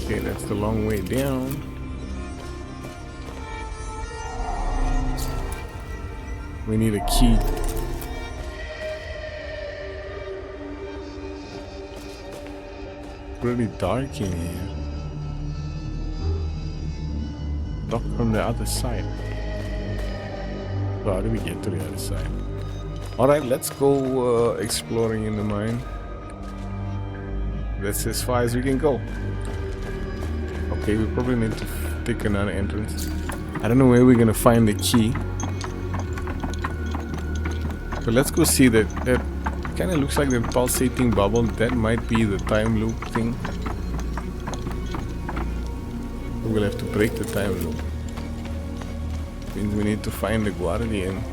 Okay, that's the long way down. We need a key. Really dark in here. Locked from the other side. So how do we get to the other side? Alright, let's go exploring in the mine. That's as far as we can go. Okay, we probably need to take another entrance. I don't know where we're gonna find the key. But let's go see that. That kind of looks like the pulsating bubble. That might be the time loop thing. We'll have to break the time loop. Means we need to find the guardian,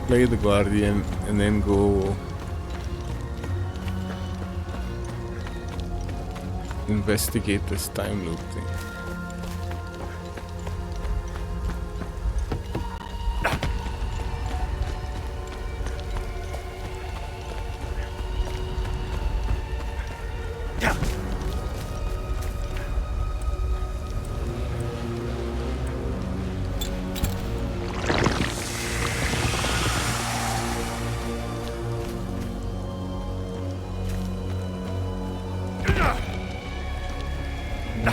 play the guardian, and then go investigate this time loop thing.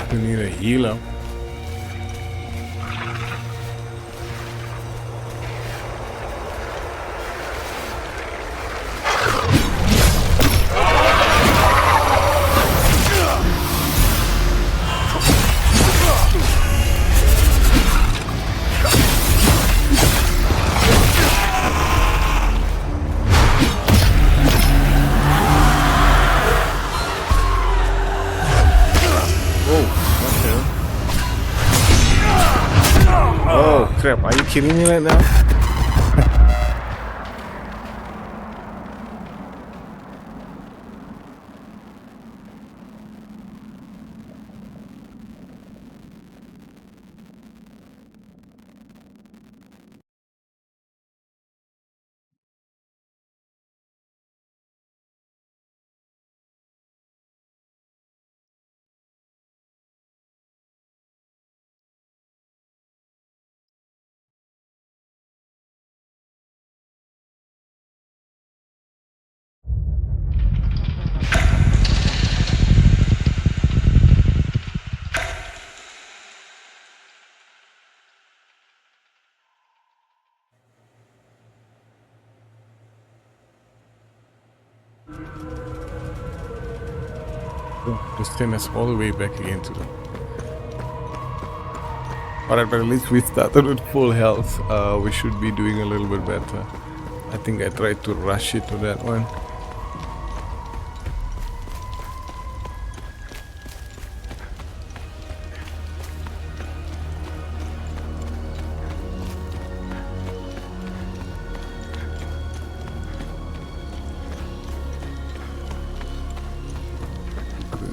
We need a healer. Crap, are you kidding me right now? Just send us all the way back again to them. Alright, but at least we started with full health. We should be doing a little bit better. I think I tried to rush it to that one.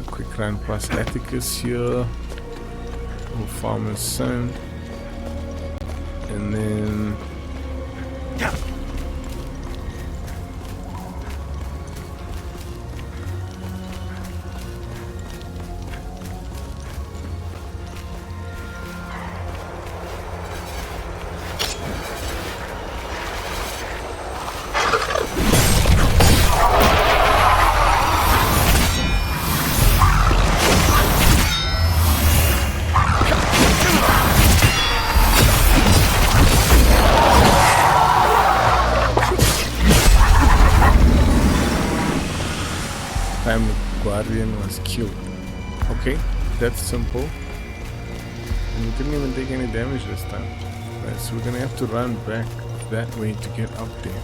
Quick run past Atticus here. Old Farmer's Son. And then time the Guardian was killed. Okay, that's simple. And we didn't even take any damage this time. Right, so we're gonna have to run back that way to get up there.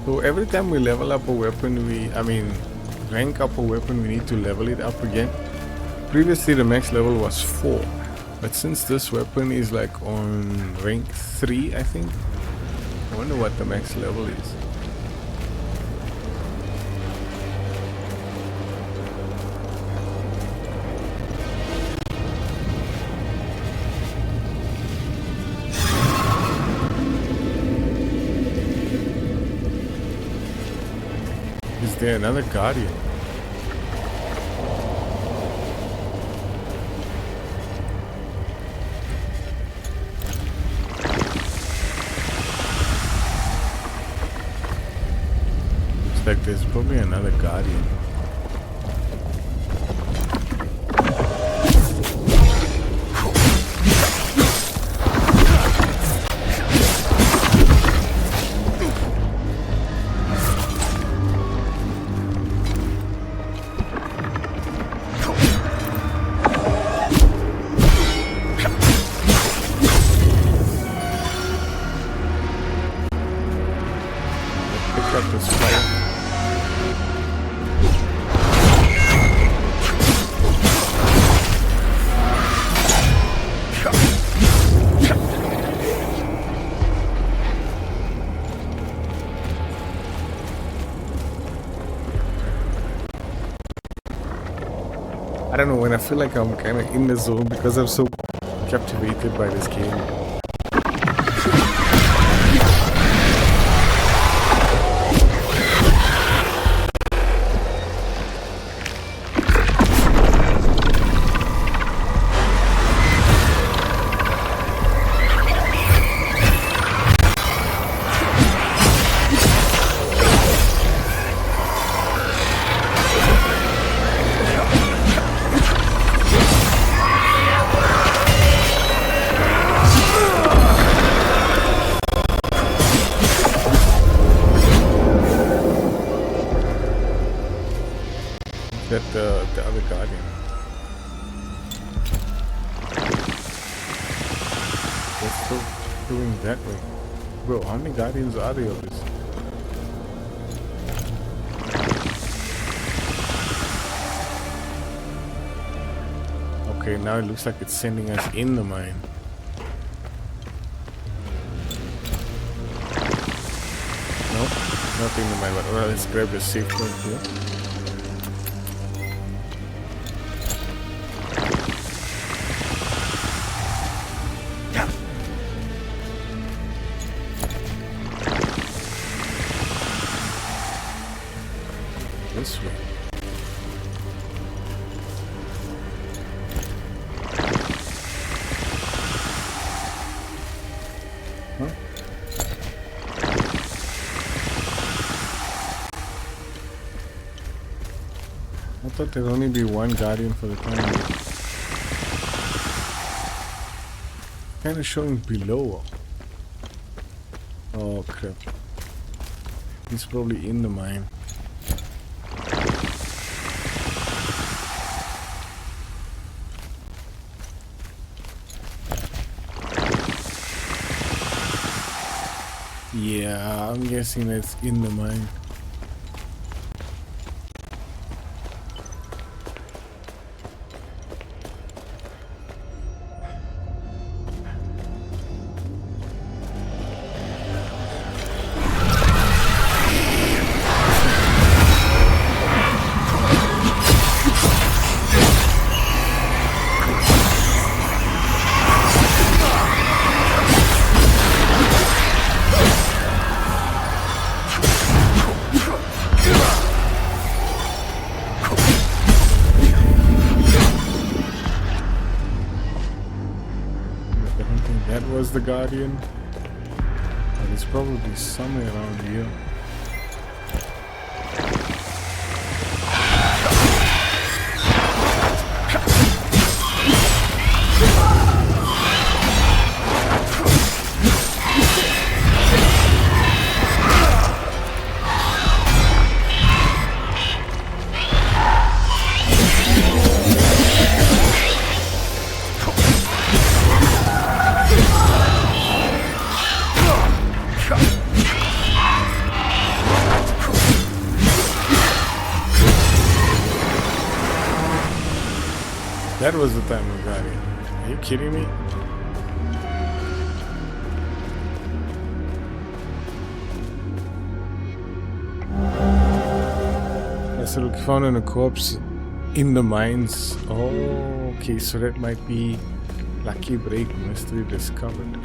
So every time we level up a weapon, rank up a weapon, we need to level it up again. Previously the max level was 4, but since this weapon is like on rank 3, I think, I wonder what the max level is. Is there another Guardian? Looks like there's probably another Guardian. I don't know, when I feel like I'm kind of in the zone because I'm so captivated by this game. The other Guardian. They're still doing that way. Bro, how many Guardians are there of this? Okay, now it looks like it's sending us in the mine. Nope, not in the mine, but well, let's grab the safe point here. This way. Huh? I thought there'd only be one Guardian for the time. Kind of showing below. Oh crap. He's probably in the mine. Yeah, I'm guessing it's in the mine. That was the Guardian. But it's probably somewhere around here. That was the time we got it. Are you kidding me? So look, found a corpse in the mines. Oh, okay, so that might be lucky break mystery discovered.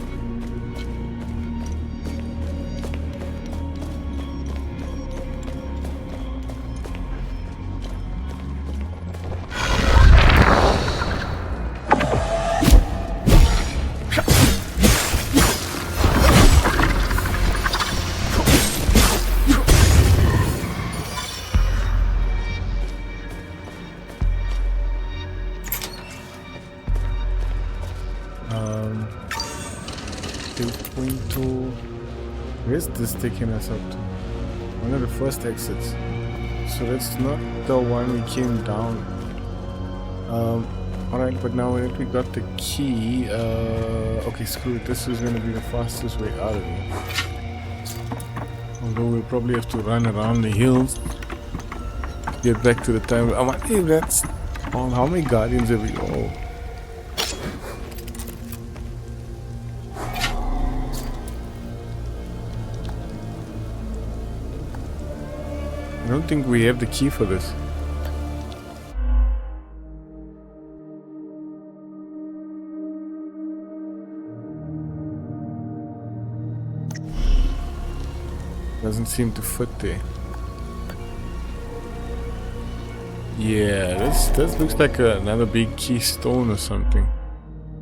Where's this taking us up to? One of the first exits. So that's not the one we came down. Alright, but now that we got the key, okay, screw it. This is gonna be the fastest way out of here. Although we'll probably have to run around the hills to get back to the time. I wonder if that's all. How many guardians have we? Oh. I don't think we have the key for this. Doesn't seem to fit there. Yeah, this looks like another big keystone or something.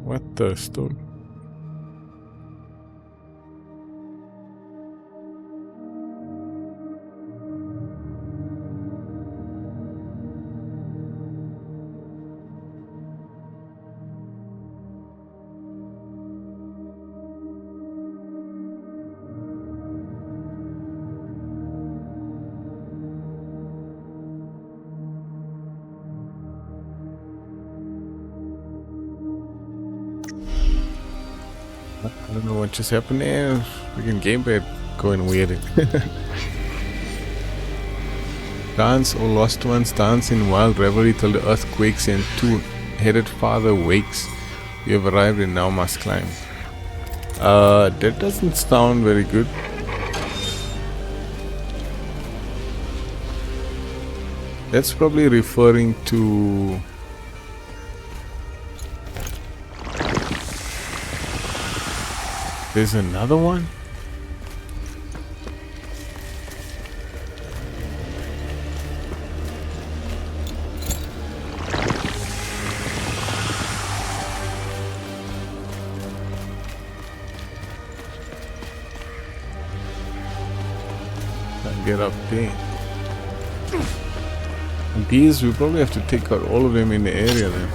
What the stone? I don't know what just happened there. Freaking gamepad going weird. Dance, O lost ones, dance in wild revelry till the earth quakes and two-headed father wakes. You have arrived and now must climb. That doesn't sound very good. That's probably referring to... There's another one? Can't get up there. And these, we probably have to take out all of them in the area then.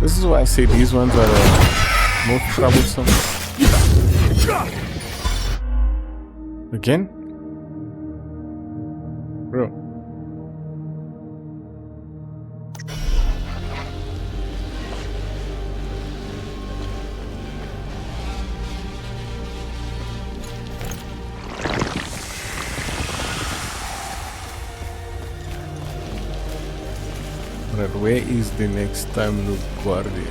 This is why I say these ones are the most troublesome. Again? Bro. Alright, where is the next time loop guardian?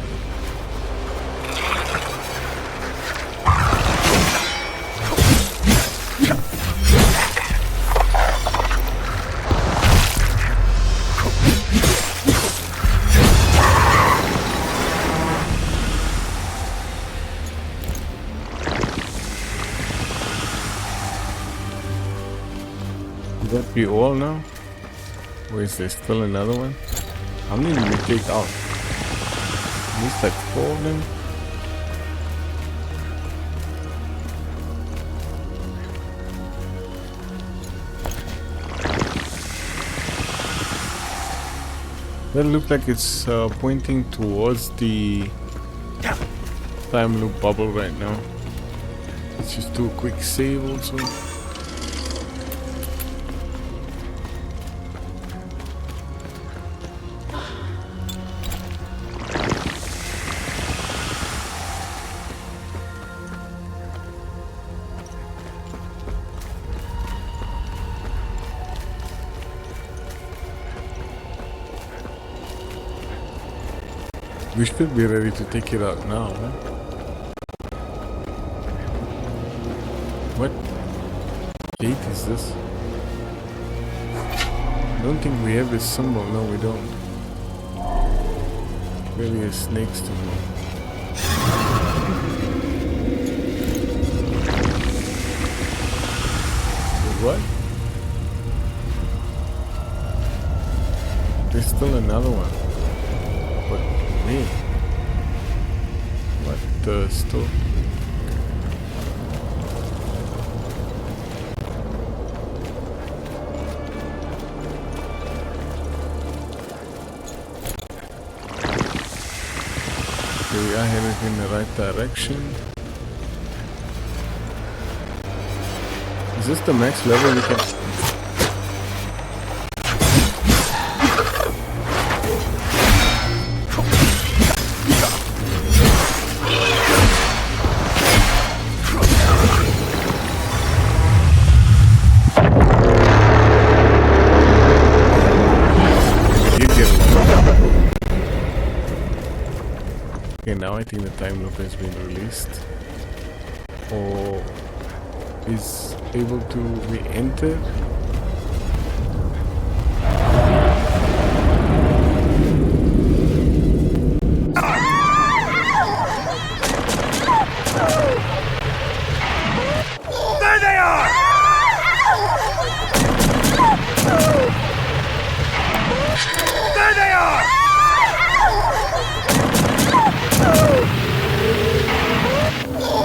Would that be all now? Or is there still another one? How many did we take out? At least like 4 of them. That look like it's pointing towards the time loop bubble right now. Let's just do a quick save also. We should be ready to take it out now, huh? What gate is this? I don't think we have this symbol. No, we don't. Maybe a snake's to go. What? There's still another one. But me? What the store? We are headed in the right direction. Is this the max level we can... Okay, now I think the time loop has been released or is able to be entered. There they are! There they are!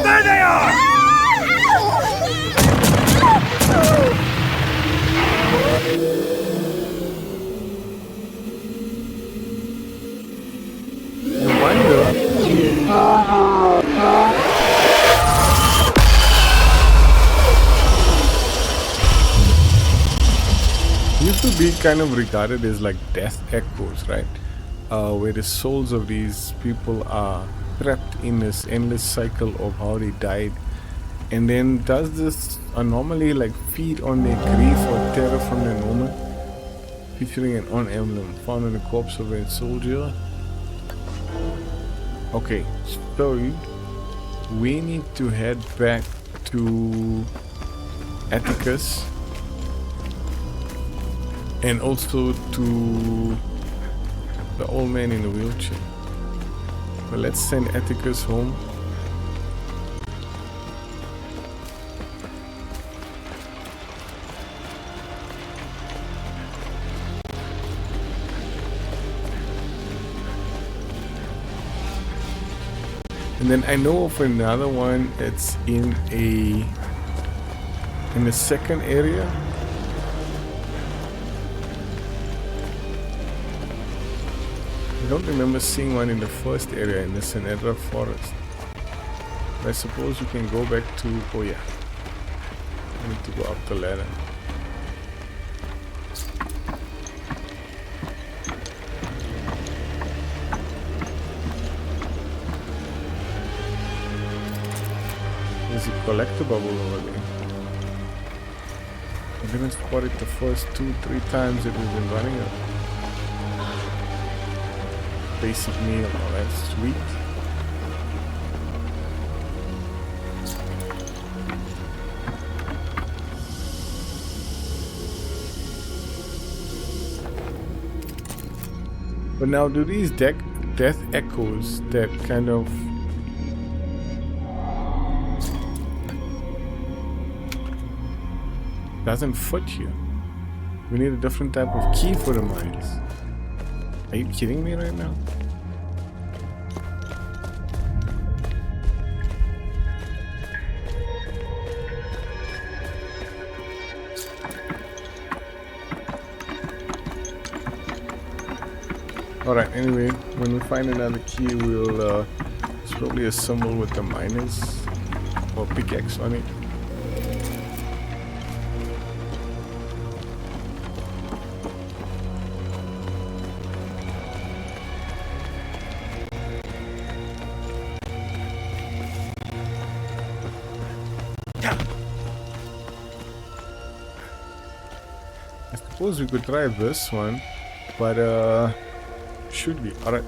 There they are! No wonder. Used to be kind of regarded as like death echoes, right? Where the souls of these people are trapped in this endless cycle of how they died, and then does this anomaly like feed on their grief or terror from the moment, featuring an on emblem found on the corpse of a soldier. Okay, so we need to head back to Atticus and also to the old man in the wheelchair. But let's send Atticus home. And then I know of another one that's in the second area. I don't remember seeing one in the first area in the Sinedra forest. But I suppose we can go back to... oh yeah. I need to go up the ladder. There's a collector bubble over there. I didn't spot it the first 2-3 times that we've been running it. Basic meal, oh that's sweet. But now do these death echoes that kind of doesn't fit here. We need a different type of key for the mines. Are you kidding me right now? Alright, anyway, when we find another key, we'll it's probably a symbol with the minus or pickaxe on it. I suppose we could try this one, but should we? Alright,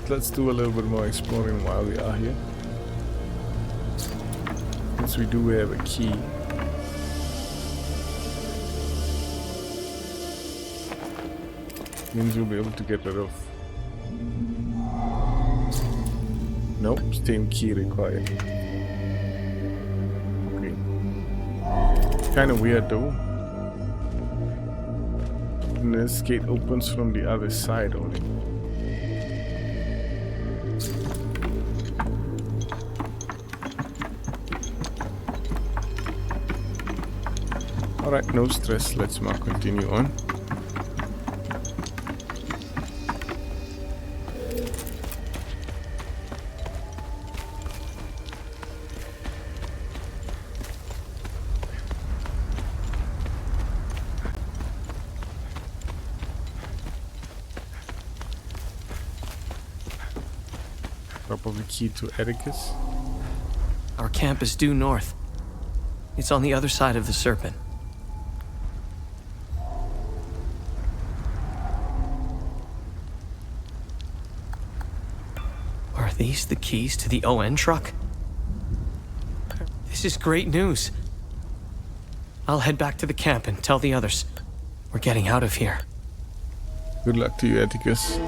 let's do a little bit more exploring while we are here. Since we do have a key. Means we'll be able to get rid of. Nope, same key required. Okay. Kinda weird though. And this gate opens from the other side only. Alright, no stress, let's now continue on. Probably key to Atticus. Our camp is due north. It's on the other side of the Serpent. Are these the keys to the ON truck? This is great news. I'll head back to the camp and tell the others. We're getting out of here. Good luck to you, Atticus.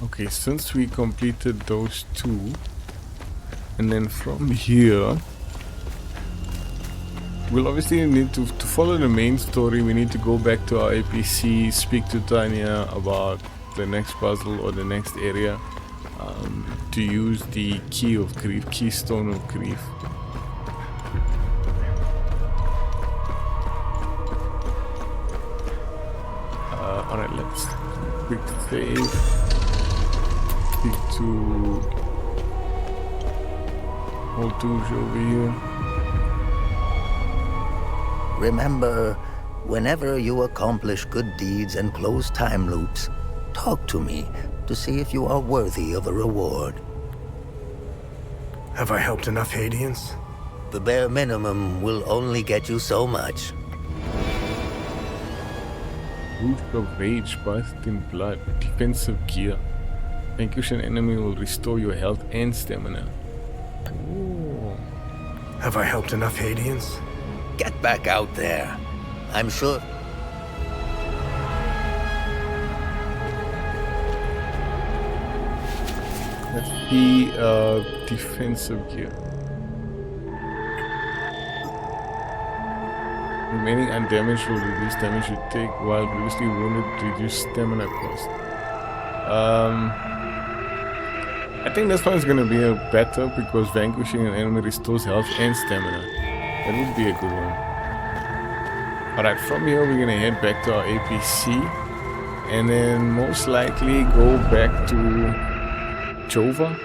Okay, since we completed those two, and then from here, we'll obviously need to follow the main story. We need to go back to our APC, speak to Tanya about the next puzzle or the next area, to use the key of grief, keystone of grief. Alright, let's quick save. Speak to old douche over here. Remember, whenever you accomplish good deeds and close time loops, talk to me to see if you are worthy of a reward. Have I helped enough Haitians? The bare minimum will only get you so much. Root of rage, bathed in blood, defensive gear. Vanquish an enemy will restore your health and stamina. Ooh. Have I helped enough Haitians? Get back out there. I'm sure. That's the defensive gear. Remaining undamaged will reduce damage you take, while previously wounded reduce stamina cost. I think this one is gonna be a better because vanquishing an enemy restores health and stamina. That would be a good one. Alright, from here we're gonna head back to our APC and then most likely go back to Jova.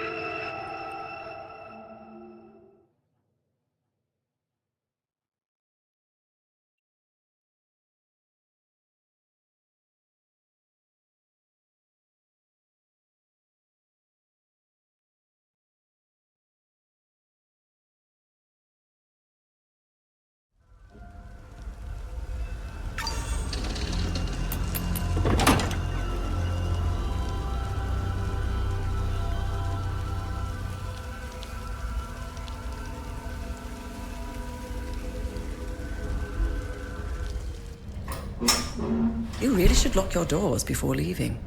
You really should lock your doors before leaving.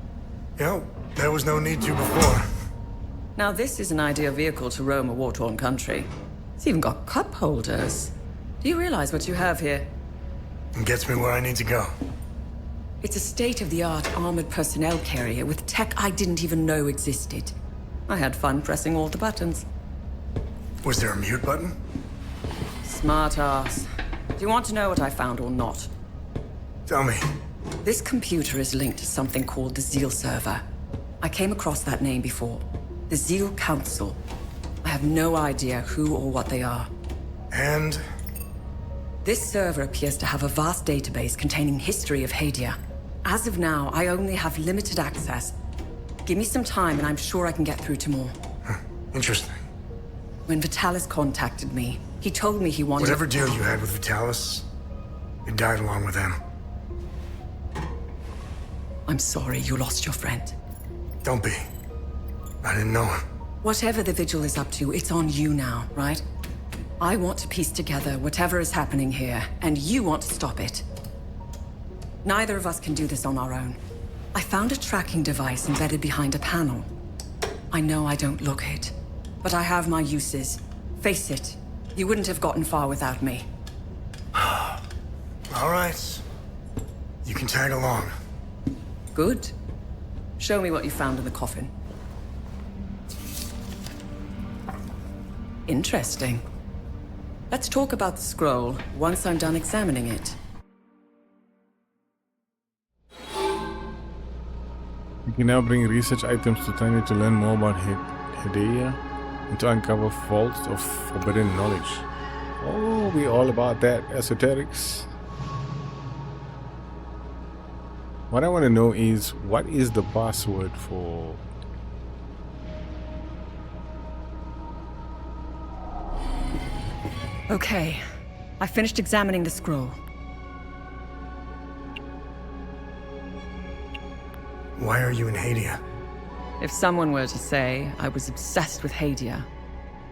Yeah, there was no need to before. Now this is an ideal vehicle to roam a war-torn country. It's even got cup holders. Do you realize what you have here? It gets me where I need to go. It's a state-of-the-art armored personnel carrier with tech I didn't even know existed. I had fun pressing all the buttons. Was there a mute button? Smart ass. Do you want to know what I found or not? Tell me. This computer is linked to something called the Zeal server. I came across that name before. The Zeal Council. I have no idea who or what they are. And? This server appears to have a vast database containing history of Hadia. As of now, I only have limited access. Give me some time and I'm sure I can get through to more. Interesting. When Vitalis contacted me, he told me he wanted... Whatever deal you had with Vitalis, it died along with him. I'm sorry you lost your friend. Don't be. I didn't know him. Whatever the Vigil is up to, it's on you now, right? I want to piece together whatever is happening here, and you want to stop it. Neither of us can do this on our own. I found a tracking device embedded behind a panel. I know I don't look it, but I have my uses. Face it, you wouldn't have gotten far without me. All right. You can tag along. Good. Show me what you found in the coffin. Interesting. Let's talk about the scroll once I'm done examining it. You can now bring research items to Tanya to learn more about Hadia and to uncover vaults of forbidden knowledge. Oh, we're all about that, esoterics. What I want to know is, what is the password for... Okay, I finished examining the scroll. Why are you in Hadia? If someone were to say I was obsessed with Hadia,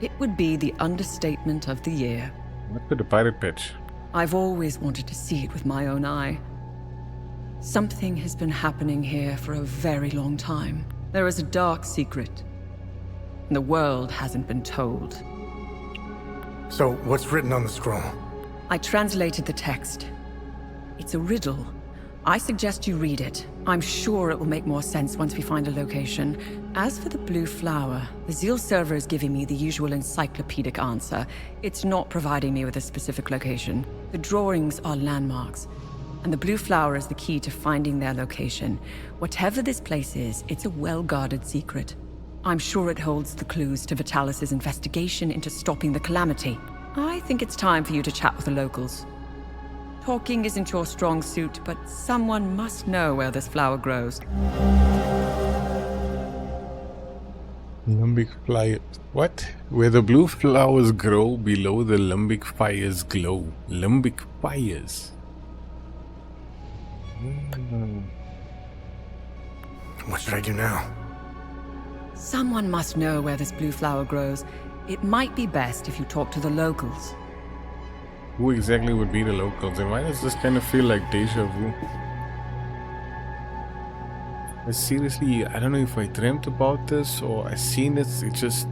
it would be the understatement of the year. What could the pirate pitch? I've always wanted to see it with my own eye. Something has been happening here for a very long time. There is a dark secret, and the world hasn't been told. So, what's written on the scroll? I translated the text. It's a riddle. I suggest you read it. I'm sure it will make more sense once we find a location. As for the blue flower, the Zeal server is giving me the usual encyclopedic answer. It's not providing me with a specific location. The drawings are landmarks, and the blue flower is the key to finding their location. Whatever this place is, it's a well-guarded secret. I'm sure it holds the clues to Vitalis' investigation into stopping the calamity. I think it's time for you to chat with the locals. Talking isn't your strong suit, but someone must know where this flower grows. Limbic fire. What? Where the blue flowers grow, below the limbic fires glow. Limbic fires. What should I do now? Someone must know where this blue flower grows. It might be best if you talk to the locals. Who exactly would be the locals, and why does this kind of feel like deja vu? But seriously, I don't know if I dreamt about this or I seen it. It just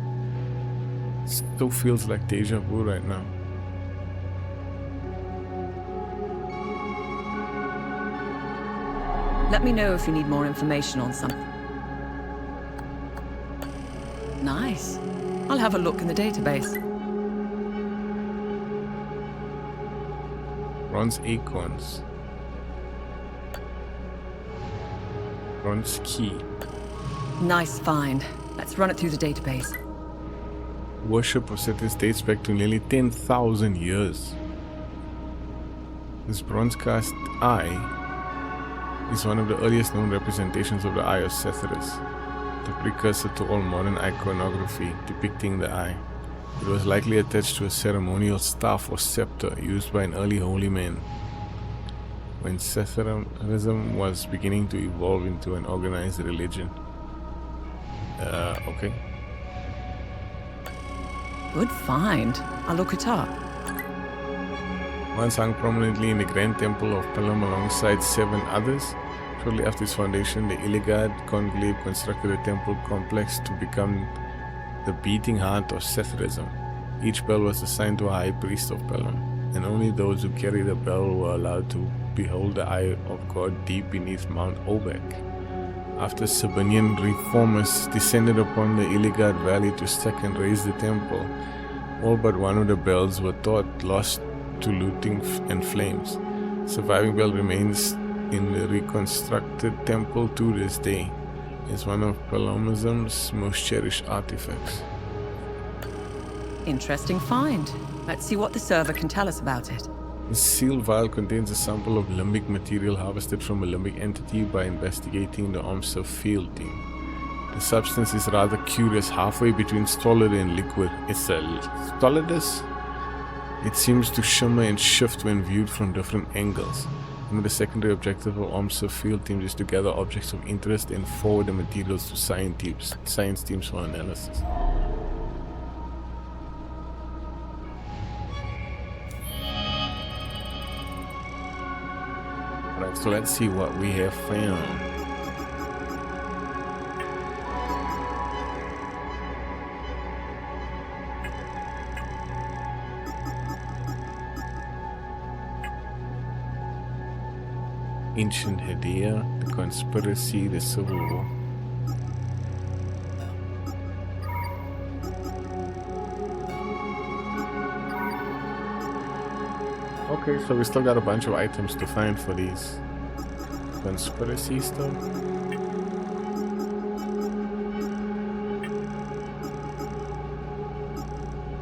still feels like deja vu right now. Let me know if you need more information on something. Nice. I'll have a look in the database. Bronze acorns. Bronze key. Nice find. Let's run it through the database. Worship of Cetus dates back to nearly 10,000 years. This bronze cast eye is one of the earliest known representations of the Eye of Cetheris, the precursor to all modern iconography depicting the eye. It was likely attached to a ceremonial staff or scepter used by an early holy man when Cetherism was beginning to evolve into an organized religion. Okay. Good find. I'll look it up. Once hung prominently in the Grand Temple of Pelham alongside 7 others, shortly after its foundation, the Illigard conclave constructed a temple complex to become the beating heart of Cetherism. Each bell was assigned to a high priest of Pelham, and only those who carried the bell were allowed to behold the eye of God deep beneath Mount Obek. After Sabinian reformers descended upon the Illigard Valley to sack and raise the temple, all but one of the bells were thought lost to looting and flames. Surviving bell remains in the reconstructed temple to this day. It's one of Palomism's most cherished artifacts. Interesting find. Let's see what the server can tell us about it. The sealed vial contains a sample of limbic material harvested from a limbic entity by investigating the OMSA field team. The substance is rather curious, halfway between solid and liquid. It's a solidus. It seems to shimmer and shift when viewed from different angles. And the secondary objective of OMSA field teams is to gather objects of interest and forward the materials to science teams for analysis. Alright, so let's see what we have found. Ancient Hedea, the conspiracy, the civil war. Okay, so we still got a bunch of items to find for these conspiracy stuff.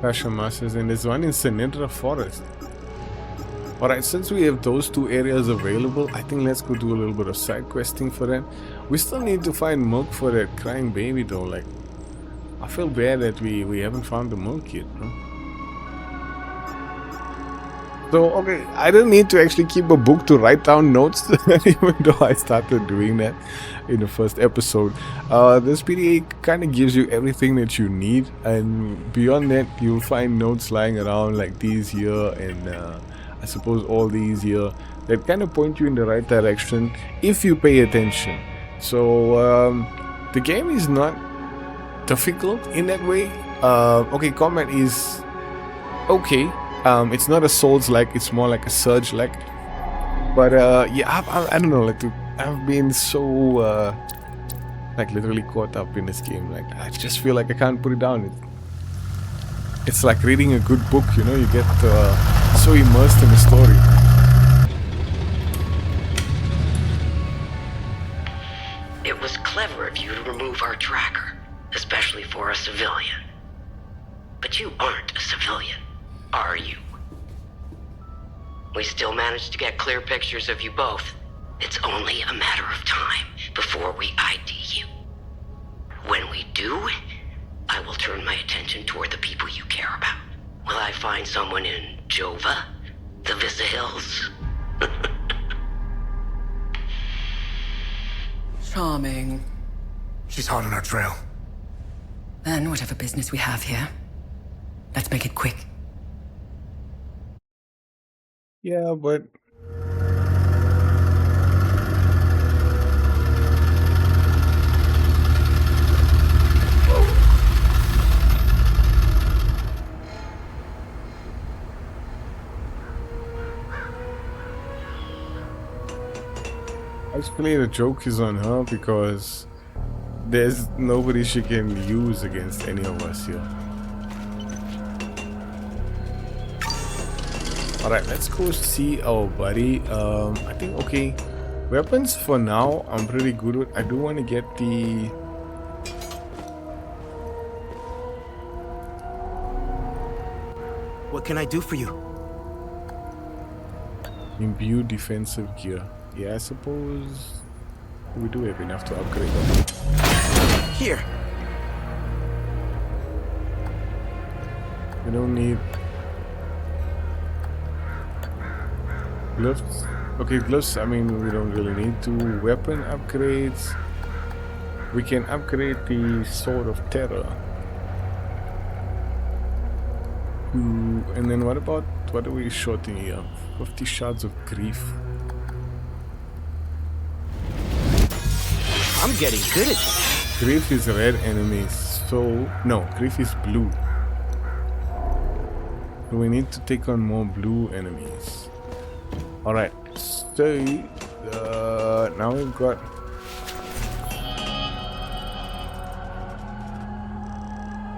Passion Masters, and there's one in Sinedra Forest. Alright, since we have those two areas available, I think let's go do a little bit of side questing for them. We still need to find milk for that crying baby though. Like, I feel bad that we haven't found the milk yet, no? So, okay, I don't need to actually keep a book to write down notes, even though I started doing that in the first episode. This PDA kind of gives you everything that you need, and beyond that, you'll find notes lying around like these here, and I suppose all these here, that kind of point you in the right direction if you pay attention. So, the game is not difficult in that way. Okay, combat is okay. It's not a Souls-like, it's more like a Surge-like. But yeah, I don't know, like I've been so like literally caught up in this game. Like I just feel like I can't put it down. It's like reading a good book, you know. You get so immersed in the story. It was clever of you to remove our tracker, especially for a civilian. But you aren't a civilian, are you? We still managed to get clear pictures of you both. It's only a matter of time before we ID you. When we do, I will turn my attention toward the people you care about. Will I find someone in Jova? The Vista Hills? Charming. She's hot on our trail. Then whatever business we have here, let's make it quick. Yeah, but actually the joke is on her because there's nobody she can use against any of us here. Alright, let's go see our buddy. I think, okay, weapons for now I'm pretty good with. I do want to get the What can I do for you? imbued defensive gear. Yeah, I suppose we do have enough to upgrade them. Here. We don't need gloves. Okay, gloves, I mean, we don't really need to. Weapon upgrades. We can upgrade the Sword of Terror. And then what about, what are we shorting here? 50 shards of grief. I'm getting good at this. Grief is red enemies, so no, grief is blue. So we need to take on more blue enemies. Alright, so now we've got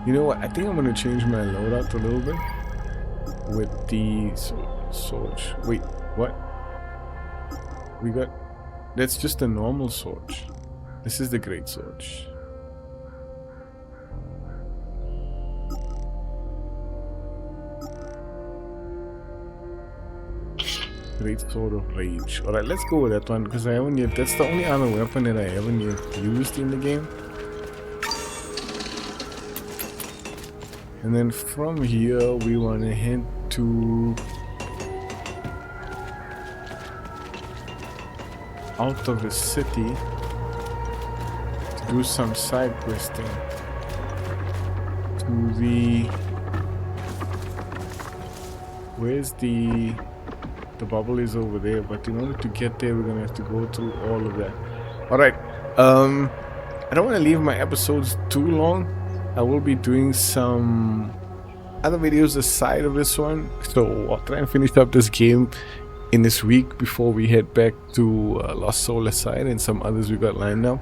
you know what, I think I'm gonna change my loadout a little bit with the sword. Wait, what? We got That's just a normal sword. This is the great sword. Great Sword of Rage. Alright, let's go with that one because I haven't yet. That's the only other weapon that I haven't yet used in the game. And then from here, we want to head to out of the city to do some side questing to the where's the bubble is over there, but in order to get there we're gonna have to go through all of that. Alright, I don't want to leave my episodes too long. I will be doing some other videos aside of this one, so I'll try and finish up this game in this week before we head back to Lost Soul aside and some others we got lined up.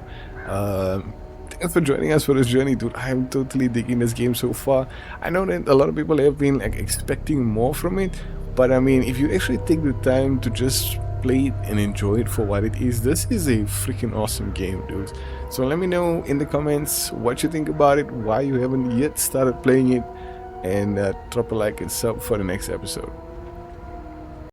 Thanks for joining us for this journey, dude. I'm totally digging this game so far. I know that a lot of people have been like expecting more from it, but I mean, if you actually take the time to just play it and enjoy it for what it is, this is a freaking awesome game, dude. So let me know in the comments what you think about it, why you haven't yet started playing it, and drop a like and sub for the next episode.